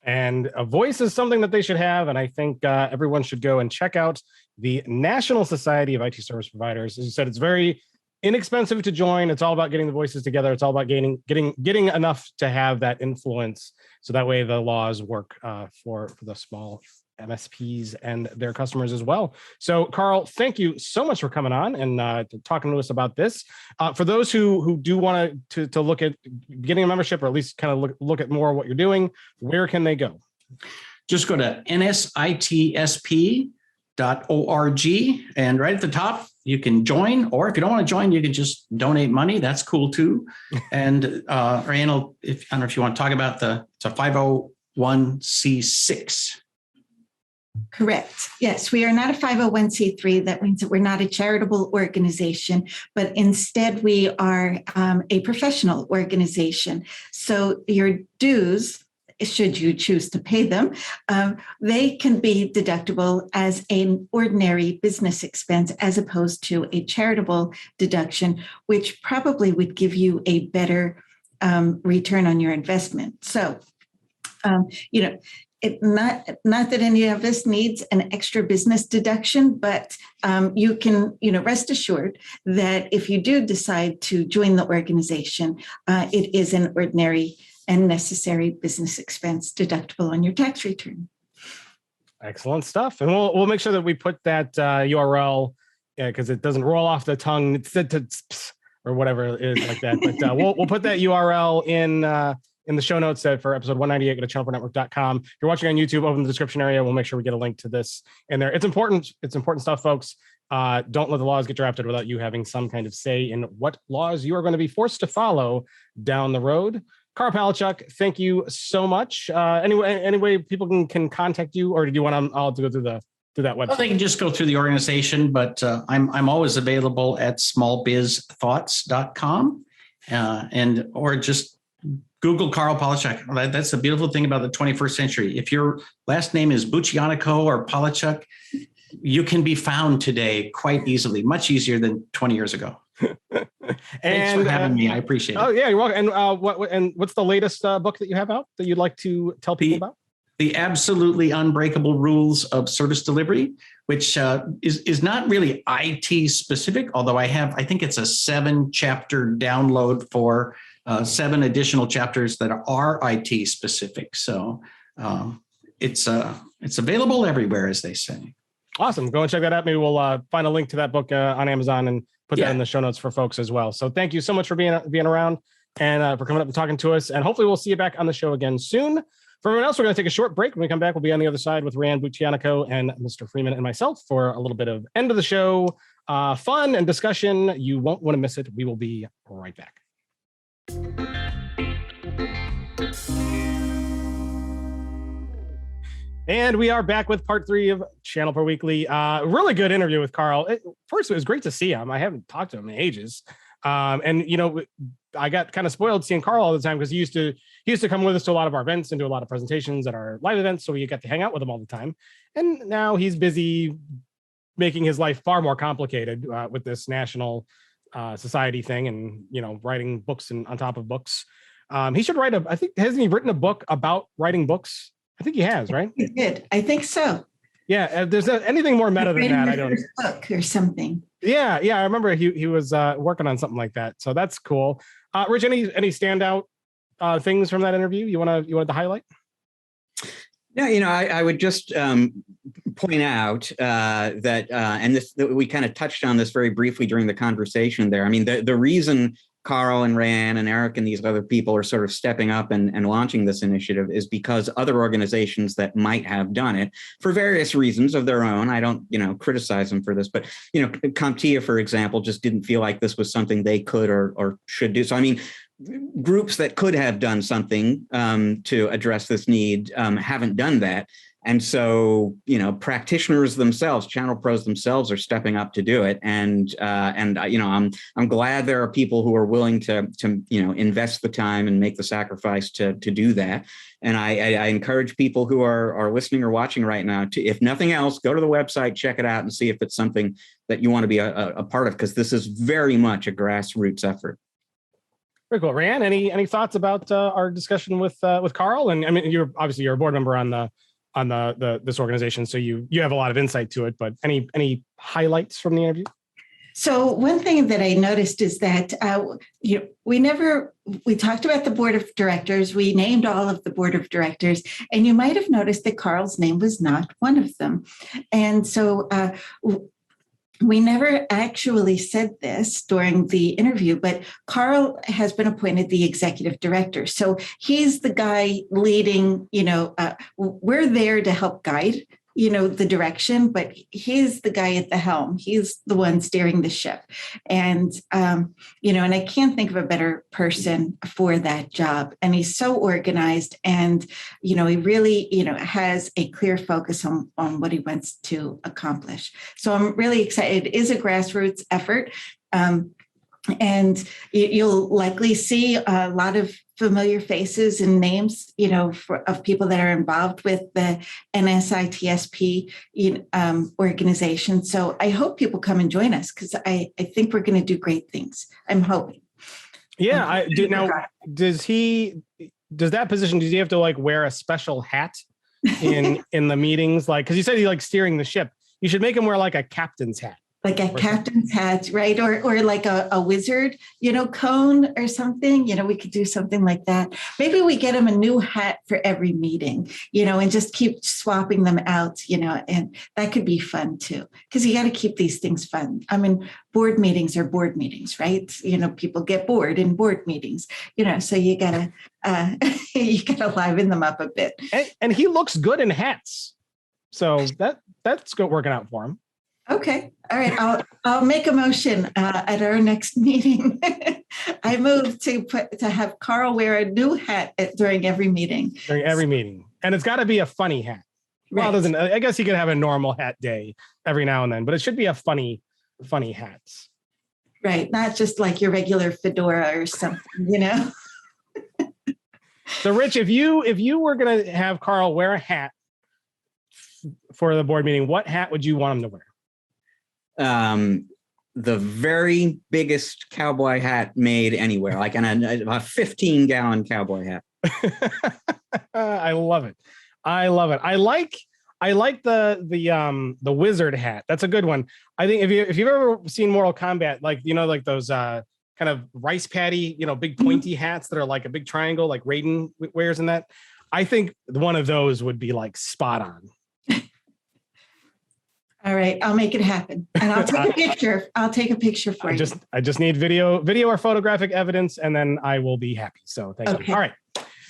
And a voice is something that they should have. And I think everyone should go and check out the National Society of IT Service Providers. As you said, it's very inexpensive to join. It's all about getting the voices together. It's all about getting enough to have that influence. So that way the laws work for the small MSPs and their customers as well. So, Karl, thank you so much for coming on and talking to us about this. For those who do want to look at getting a membership, or at least kind of look at more of what you're doing, where can they go? Just go to nsitsp.org, and right at the top, you can join. Or if you don't want to join, you can just donate money. That's cool too. And Rayanne, I don't know if you want to talk about it's a 501c6. Correct. Yes, we are not a 501c3. That means that we're not a charitable organization, but instead we are a professional organization. So your dues should you choose to pay them, they can be deductible as an ordinary business expense as opposed to a charitable deduction, which probably would give you a better return on your investment. So, not that any of us needs an extra business deduction, but you can, rest assured that if you do decide to join the organization, it is an ordinary and necessary business expense deductible on your tax return. Excellent stuff. And we'll make sure that we put that URL, because it doesn't roll off the tongue or whatever it is like that. But we'll put that URL in the show notes for episode 198. Go to channelpronetwork.com. If you're watching on YouTube, open the description area. We'll make sure we get a link to this in there. It's important. It's important stuff, folks. Don't let the laws get drafted without you having some kind of say in what laws you are going to be forced to follow down the road. Karl Palachuk, thank you so much. Any way people can contact you, or do you want to go through that website? Well, they can just go through the organization, but I'm always available at smallbizthoughts.com or just Google Karl Palachuk. That's the beautiful thing about the 21st century. If your last name is Buchianico or Palachuk, you can be found today quite easily, much easier than 20 years ago. Thanks for having me. I appreciate it. Oh yeah, you're welcome. And what's the latest book that you have out that you'd like to tell people about? The Absolutely Unbreakable Rules of Service Delivery, which is not really IT specific, although I think it's a 7-chapter download for 7 additional chapters that are IT specific. So it's available everywhere, as they say. Awesome. Go and check that out. Maybe we'll find a link to that book on Amazon and put that in the show notes for folks as well. So thank you so much for being around and for coming up and talking to us. And hopefully we'll see you back on the show again soon. For everyone else, we're going to take a short break. When we come back, we'll be on the other side with Rayanne Buchianico and Mr. Freeman and myself for a little bit of end of the show fun and discussion. You won't want to miss it. We will be right back. And we are back with part 3 of ChannelPro Weekly. Really good interview with Karl. First, it was great to see him. I haven't talked to him in ages. And I got kind of spoiled seeing Karl all the time because he used to come with us to a lot of our events and do a lot of presentations at our live events. So we got to hang out with him all the time. And now he's busy making his life far more complicated with this national society thing and, writing books and on top of books. He should write hasn't he written a book about writing books? I think he has, right? He did. I think so. Yeah. There's anything more meta than that. I don't know. Book or something. Yeah. I remember he was working on something like that. So that's cool. Rich, any standout things from that interview you wanted to highlight? Yeah, I would just point out that, and we kind of touched on this very briefly during the conversation there. I mean, the reason Karl and Rayanne and Eric and these other people are sort of stepping up and launching this initiative is because other organizations that might have done it for various reasons of their own. I don't, criticize them for this, but, CompTIA, for example, just didn't feel like this was something they could or should do. So, I mean, groups that could have done something to address this need haven't done that. And so, practitioners themselves, channel pros themselves are stepping up to do it. And I'm glad there are people who are willing to invest the time and make the sacrifice to do that. And I encourage people who are listening or watching right now to, if nothing else, go to the website, check it out and see if it's something that you want to be a part of, because this is very much a grassroots effort. Very cool. Rayanne, any thoughts about our discussion with Karl? And I mean, you're a board member on this organization, so you have a lot of insight to it. But any highlights from the interview? So one thing that I noticed is that we talked about the board of directors. We named all of the board of directors, and you might have noticed that Karl's name was not one of them. And so we never actually said this during the interview, but Karl has been appointed the executive director. So he's the guy leading, we're there to help guide, the direction, but he's the guy at the helm. He's the one steering the ship. And, and I can't think of a better person for that job. And he's so organized and, he really, has a clear focus on what he wants to accomplish. So I'm really excited. It is a grassroots effort. And you'll likely see a lot of familiar faces and names, of people that are involved with the NSITSP organization. So I hope people come and join us, because I think we're going to do great things. I'm hoping. Yeah, I do. Now, does that position, does he have to like wear a special hat in the meetings? Like, because you said he like steering the ship. You should make him wear like a captain's hat. Like a captain's hat, right? Or like a wizard, cone or something. We could do something like that. Maybe we get him a new hat for every meeting, and just keep swapping them out, and that could be fun too. Because you got to keep these things fun. I mean, board meetings are board meetings, right? People get bored in board meetings, so you gotta liven them up a bit. And he looks good in hats, so that's good working out for him. Okay. All right. I'll make a motion at our next meeting. I move to have Karl wear a new hat during every meeting. And it's got to be a funny hat. Right. Well, I guess he could have a normal hat day every now and then, but it should be a funny hats. Right. Not just like your regular fedora or something, So Rich, if you were going to have Karl wear a hat for the board meeting, what hat would you want him to wear? The very biggest cowboy hat made anywhere, like a 15-gallon cowboy hat. I love it. I like the wizard hat. That's a good one. I think if you've ever seen Mortal Kombat, like those kind of rice patty, big pointy hats that are like a big triangle, like Raiden wears in that. I think one of those would be like spot on. All right, I'll make it happen, and I'll take a picture. I'll take a picture for you. I just need video or photographic evidence, and then I will be happy. So thank you. All right.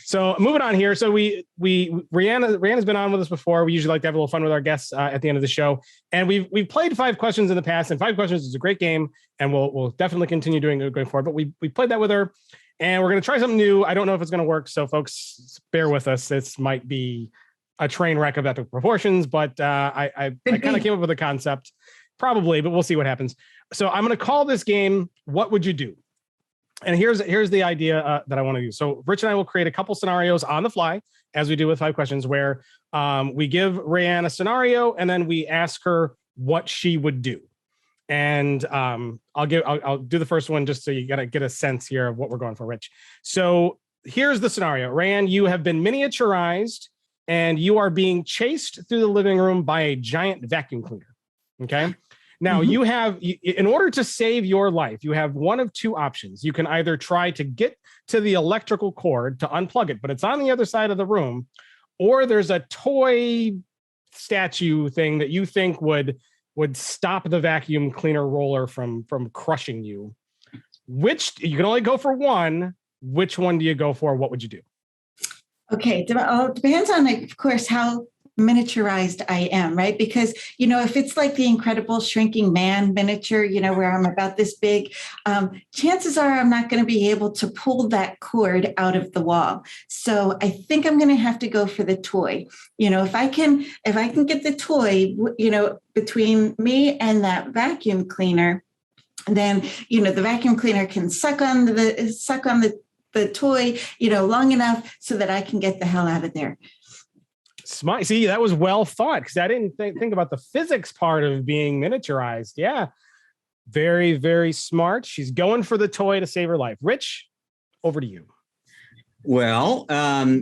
So moving on here. So Rayanne has been on with us before. We usually like to have a little fun with our guests at the end of the show, and we've played 5 questions in the past, and 5 questions is a great game, and we'll definitely continue doing it going forward. But we played that with her, and we're going to try something new. I don't know if it's going to work, so folks, bear with us. This might be a train wreck of epic proportions, but I kind of came up with a concept, probably, but we'll see what happens. So I'm going to call this game, What Would You Do? And here's the idea that I want to do. So Rich and I will create a couple scenarios on the fly, as we do with 5 questions, where we give Rayanne a scenario, and then we ask her what she would do. And I'll do the first one just so you got to get a sense here of what we're going for, Rich. So here's the scenario. Rayanne, you have been miniaturized, and you are being chased through the living room by a giant vacuum cleaner. Okay. Now you have, in order to save your life, you have one of 2 options. You can either try to get to the electrical cord to unplug it, but it's on the other side of the room, or there's a toy statue thing that you think would stop the vacuum cleaner roller from crushing you. Which you can only go for one. Which one do you go for? What would you do? Okay, it depends on, of course, how miniaturized I am, right? Because, if it's like the Incredible Shrinking Man miniature, where I'm about this big, chances are I'm not going to be able to pull that cord out of the wall. So I think I'm going to have to go for the toy. If I can get the toy, between me and that vacuum cleaner, then, the vacuum cleaner can suck on the toy, long enough so that I can get the hell out of there. Smart. See, that was well thought, because I didn't think about the physics part of being miniaturized. Yeah. Very, very smart. She's going for the toy to save her life. Rich, over to you. Well,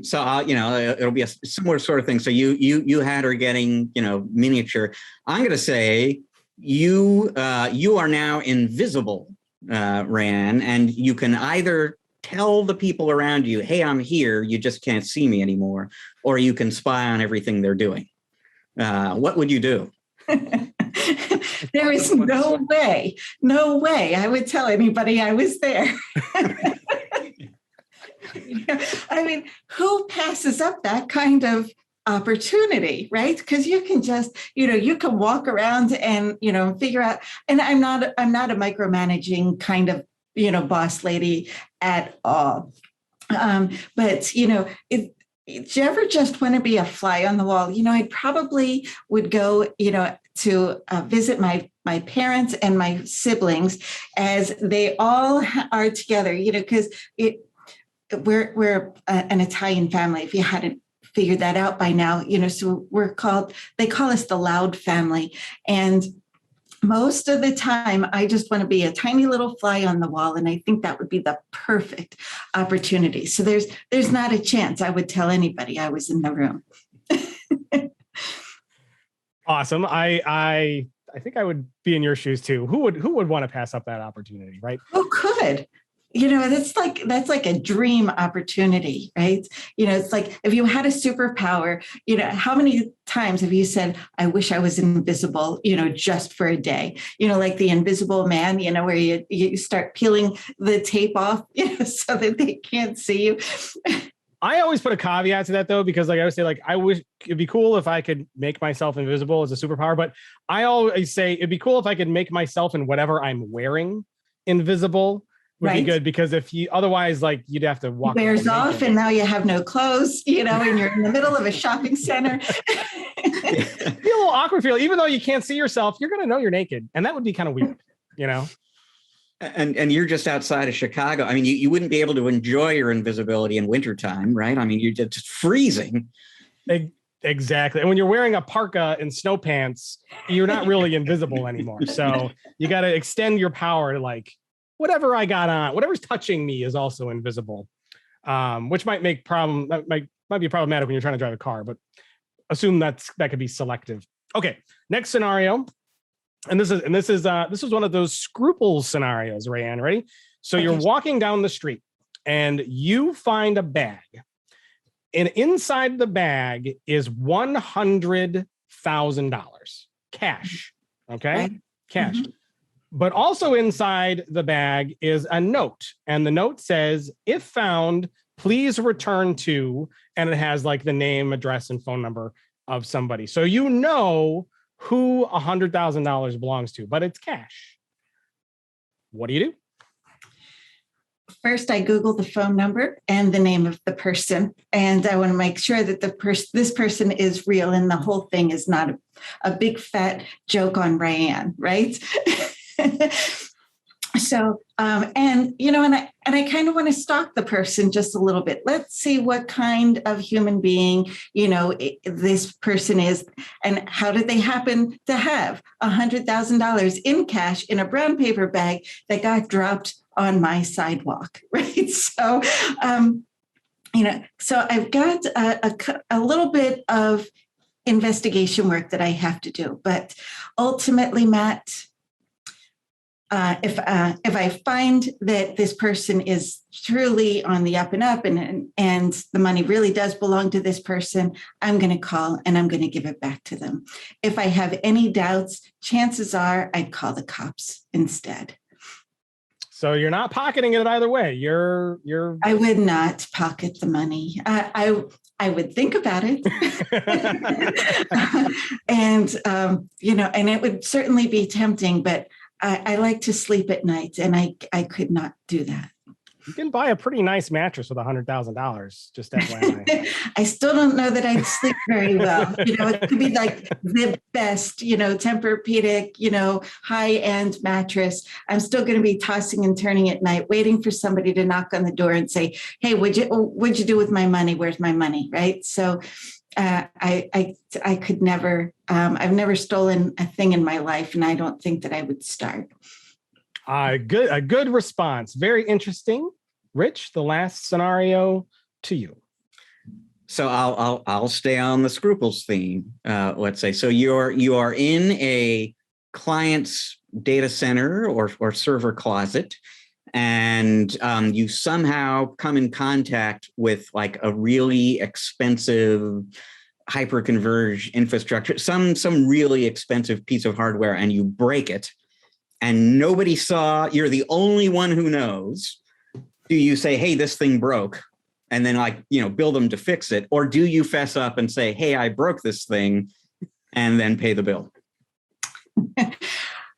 so it'll be a similar sort of thing. So you had her getting, miniature. I'm going to say you are now invisible, Rayanne, and you can either tell the people around you, hey, I'm here, you just can't see me anymore, or you can spy on everything they're doing. What would you do? There is no way I would tell anybody I was there. I mean, who passes up that kind of opportunity, right? Because you can just, you can walk around and, figure out, and I'm not a micromanaging kind of, boss lady at all. But, if you ever just want to be a fly on the wall, I probably would go, to visit my parents and my siblings as they all are together, because we're an Italian family, if you hadn't figured that out by now, so they call us the loud family. And most of the time, I just want to be a tiny little fly on the wall. And I think that would be the perfect opportunity. So there's not a chance I would tell anybody I was in the room. Awesome. I think I would be in your shoes too. Who would want to pass up that opportunity, right? Who could? That's like a dream opportunity, right? It's like if you had a superpower, how many times have you said, I wish I was invisible, just for a day, like the Invisible Man, where you start peeling the tape off, so that they can't see you. I always put a caveat to that though, because like I would say, like, I wish it'd be cool if I could make myself invisible as a superpower, but I always say it'd be cool if I could make myself and whatever I'm wearing invisible. Would be good, because if you otherwise, like, you'd have to walk. Wears off, and now you have no clothes, and you're in the middle of a shopping center. It'd be a little awkward feel, even though you can't see yourself, you're gonna know you're naked, and that would be kind of weird, And you're just outside of Chicago. I mean, you wouldn't be able to enjoy your invisibility in wintertime, right? I mean, you're just freezing. Exactly. And when you're wearing a parka and snow pants, you're not really invisible anymore. So you got to extend your power to, like, whatever I got on, whatever's touching me is also invisible, which might be problematic when you're trying to drive a car, but assume that could be selective. Okay, next scenario, and this is one of those scruples scenarios, Rayanne. Ready? So you're walking down the street and you find a bag, and inside the bag is $100,000 cash. Okay, right. Cash. Mm-hmm. But also inside the bag is a note. And the note says, if found, please return to, and it has like the name, address, and phone number of somebody. So who $100,000 belongs to, but it's cash. What do you do? First, I Google the phone number and the name of the person. And I want to make sure that this person is real and the whole thing is not a big fat joke on Rayanne, right? So, and I kind of want to stalk the person just a little bit. Let's see what kind of human being, this person is, and how did they happen to have $100,000 in cash in a brown paper bag that got dropped on my sidewalk, right? So, so I've got a little bit of investigation work that I have to do, but ultimately, Matt, if I find that this person is truly on the up and up and the money really does belong to this person, I'm going to call and I'm going to give it back to them. If I have any doubts, chances are I'd call the cops instead. So you're not pocketing it either way. I would not pocket the money. I would think about it. And it would certainly be tempting, but I like to sleep at night, and I could not do that. You can buy a pretty nice mattress with $100,000. Just FYI. I still don't know that I'd sleep very well. It could be like the best, Tempur-Pedic, high-end mattress. I'm still going to be tossing and turning at night, waiting for somebody to knock on the door and say, "Hey, what'd you do with my money? Where's my money?" Right? So, I could never. I've never stolen a thing in my life, and I don't think that I would start. A good response. Very interesting. Rich, the last scenario to you. So I'll stay on the scruples theme. Let's say so you are in a client's data center or server closet, and you somehow come in contact with like a really expensive hyperconverged infrastructure, some really expensive piece of hardware, and you break it. And nobody saw, you're the only one who knows. Do you say, "Hey, this thing broke," and then bill them to fix it? Or do you fess up and say, "Hey, I broke this thing," and then pay the bill?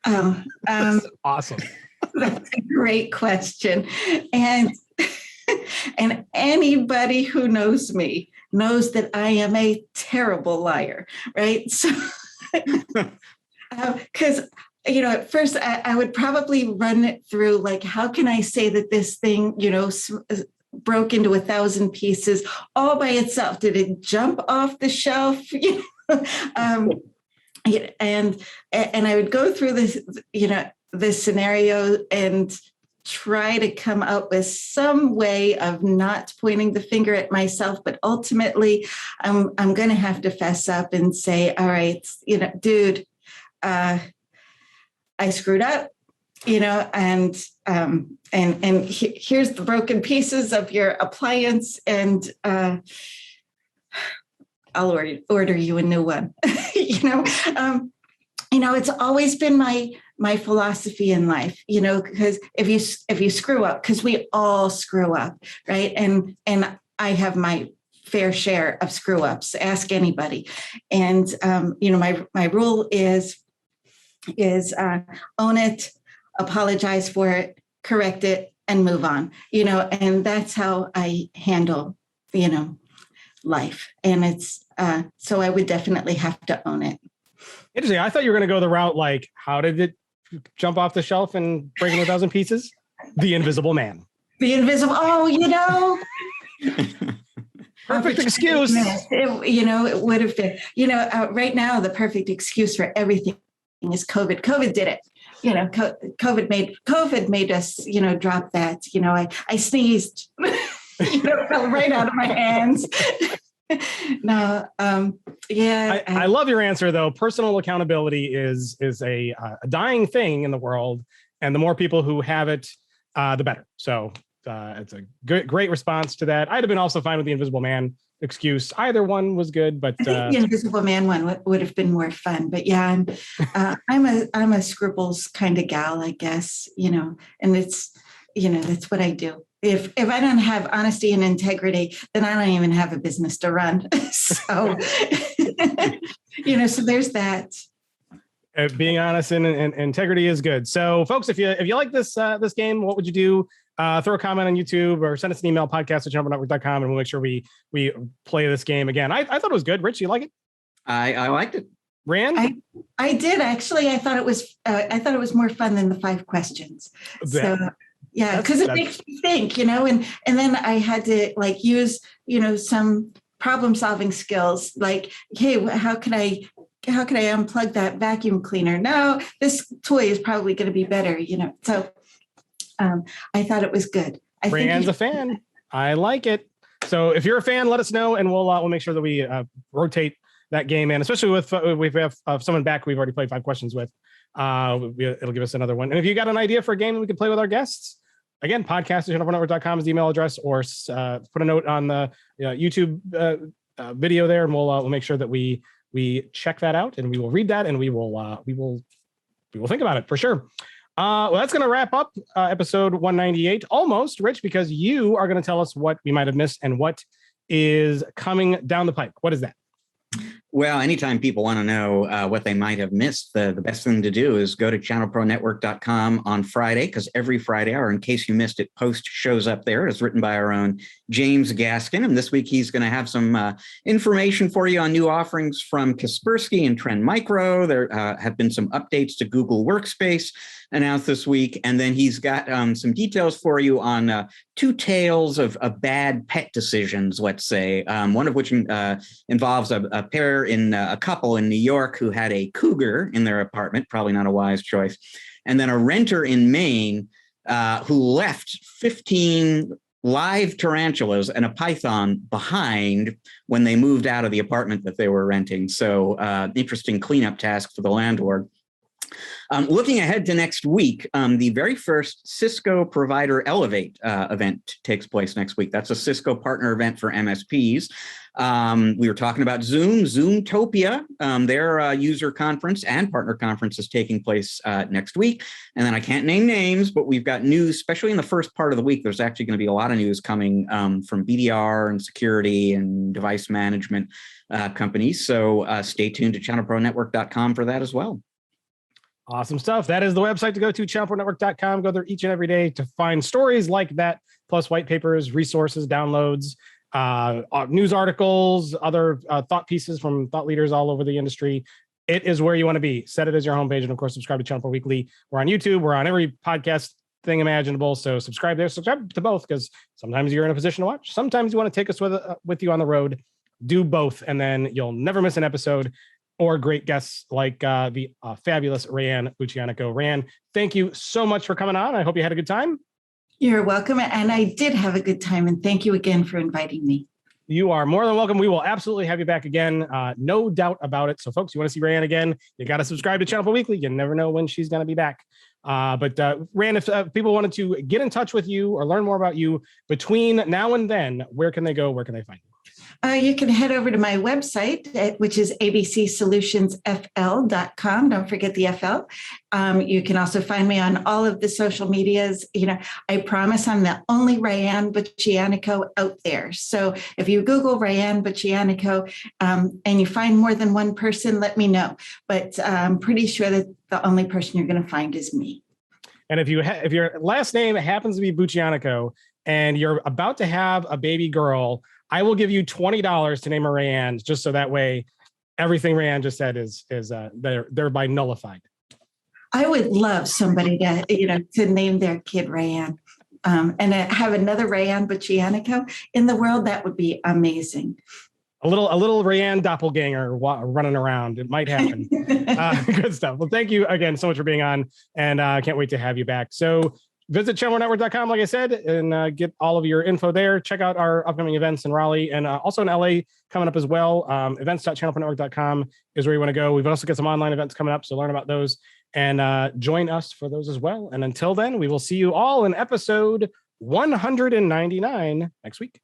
That's awesome. That's a great question. And anybody who knows me knows that I am a terrible liar, right? So, because at first I would probably run it through, like, how can I say that this thing, broke into 1,000 pieces all by itself? Did it jump off the shelf? And I would go through this, this scenario and try to come up with some way of not pointing the finger at myself, but ultimately I'm going to have to fess up and say, all right, dude, I screwed up, and here's the broken pieces of your appliance, and I'll order you a new one. It's always been my philosophy in life, because if you screw up, because we all screw up, right? And I have my fair share of screw ups. Ask anybody. And my rule is own it, apologize for it, correct it, and move on. And that's how I handle life. And it's so I would definitely have to own it. Interesting. I thought you were going to go the route like, how did it jump off the shelf and break into 1,000 pieces? The Invisible Man. The Invisible. Oh, perfect excuse. It would have been. Right now the perfect excuse for everything is COVID. COVID did it. COVID made us, drop that. I sneezed, fell right out of my hands. No, I love your answer though. Personal accountability is a dying thing in the world, and the more people who have it, the better. So it's a great response to that. I'd have been also fine with the Invisible Man excuse. Either one was good, but I think the Invisible Man one would have been more fun. But yeah, I'm a scribbles kind of gal, I guess. And it's that's what I do. If I don't have honesty and integrity, then I don't even have a business to run. So, so there's that. Being honest and integrity is good. So, folks, if you like this game, what would you do? Throw a comment on YouTube or send us an email, podcast@ChannelPro.com, and we'll make sure we play this game again. I thought it was good. Rich, you like it? I liked it. Rand? I did actually. I thought it was more fun than the 5 questions. So. Yeah, because it makes me think, and then I had to use, some problem solving skills, like, hey, how can I unplug that vacuum cleaner? No, this toy is probably going to be better, So I thought it was good. Rand's a fan. I like it. So if you're a fan, let us know, and we'll make sure that we rotate that game in, especially with we have someone back we've already played 5 questions with. It'll give us another one. And if you got an idea for a game that we could play with our guests, again, podcast@ChannelProNetwork.com is the email address, or put a note on the YouTube video there, and we'll make sure that we check that out, and we will read that, and we will think about it for sure. Well, that's going to wrap up episode 198, almost, Rich, because you are going to tell us what we might have missed and what is coming down the pike. What is that? Well, anytime people want to know what they might have missed, the best thing to do is go to ChannelProNetwork.com on Friday, because every Friday, or in case you missed it, post shows up there. It's written by our own James Gaskin, and this week he's going to have some information for you on new offerings from Kaspersky and Trend Micro. There have been some updates to Google Workspace announced this week, and then he's got some details for you on 2 tales of bad pet decisions, let's say, one of which involves a couple in New York who had a cougar in their apartment, probably not a wise choice, and then a renter in Maine who left 15 live tarantulas and a python behind when they moved out of the apartment that they were renting. So interesting cleanup task for the landlord. Looking ahead to next week, the very first Cisco Provider Elevate event takes place next week. That's a Cisco partner event for MSPs. We were talking about Zoomtopia, their user conference and partner conference is taking place next week. And then I can't name names, but we've got news, especially in the first part of the week. There's actually going to be a lot of news coming from BDR and security and device management companies. So stay tuned to ChannelProNetwork.com for that as well. Awesome stuff. That is the website to go to, ChannelProNetwork.com. Go there each and every day to find stories like that, plus white papers, resources, downloads, news articles, other thought pieces from thought leaders all over the industry. It is where you want to be. Set it as your homepage. And of course, subscribe to Channel Pro Weekly. We're on YouTube. We're on every podcast thing imaginable. So subscribe there, subscribe to both, because sometimes you're in a position to watch. Sometimes you want to take us with you on the road. Do both, and then you'll never miss an episode or great guests like the fabulous Rayanne Buchianico. Rayanne, thank you so much for coming on. I hope you had a good time. You're welcome. And I did have a good time. And thank you again for inviting me. You are more than welcome. We will absolutely have you back again. No doubt about it. So folks, you want to see Rayanne again, you got to subscribe to ChannelPro Weekly. You never know when she's going to be back. But Rayanne, if people wanted to get in touch with you or learn more about you between now and then, where can they go? Where can they find you? You can head over to my website, which is abcsolutionsfl.com. Don't forget the FL. You can also find me on all of the social medias. I promise I'm the only Rayanne Buchianico out there. So if you Google Rayanne Buchianico and you find more than one person, let me know. But I'm pretty sure that the only person you're going to find is me. And if your last name happens to be Buchianico and you're about to have a baby girl, I will give you $20 to name her Rayanne, just so that way everything Rayanne just said is thereby nullified. I would love somebody to name their kid Rayanne, and have another Rayanne Buchianico in the world. That would be amazing. A little Rayanne doppelganger running around. It might happen. Good stuff. Well, thank you again so much for being on, and I can't wait to have you back. So visit ChannelProNetwork.com, like I said, and get all of your info there. Check out our upcoming events in Raleigh and also in LA coming up as well. Events.ChannelProNetwork.com is where you want to go. We've also got some online events coming up, so learn about those and join us for those as well. And until then, we will see you all in episode 199 next week.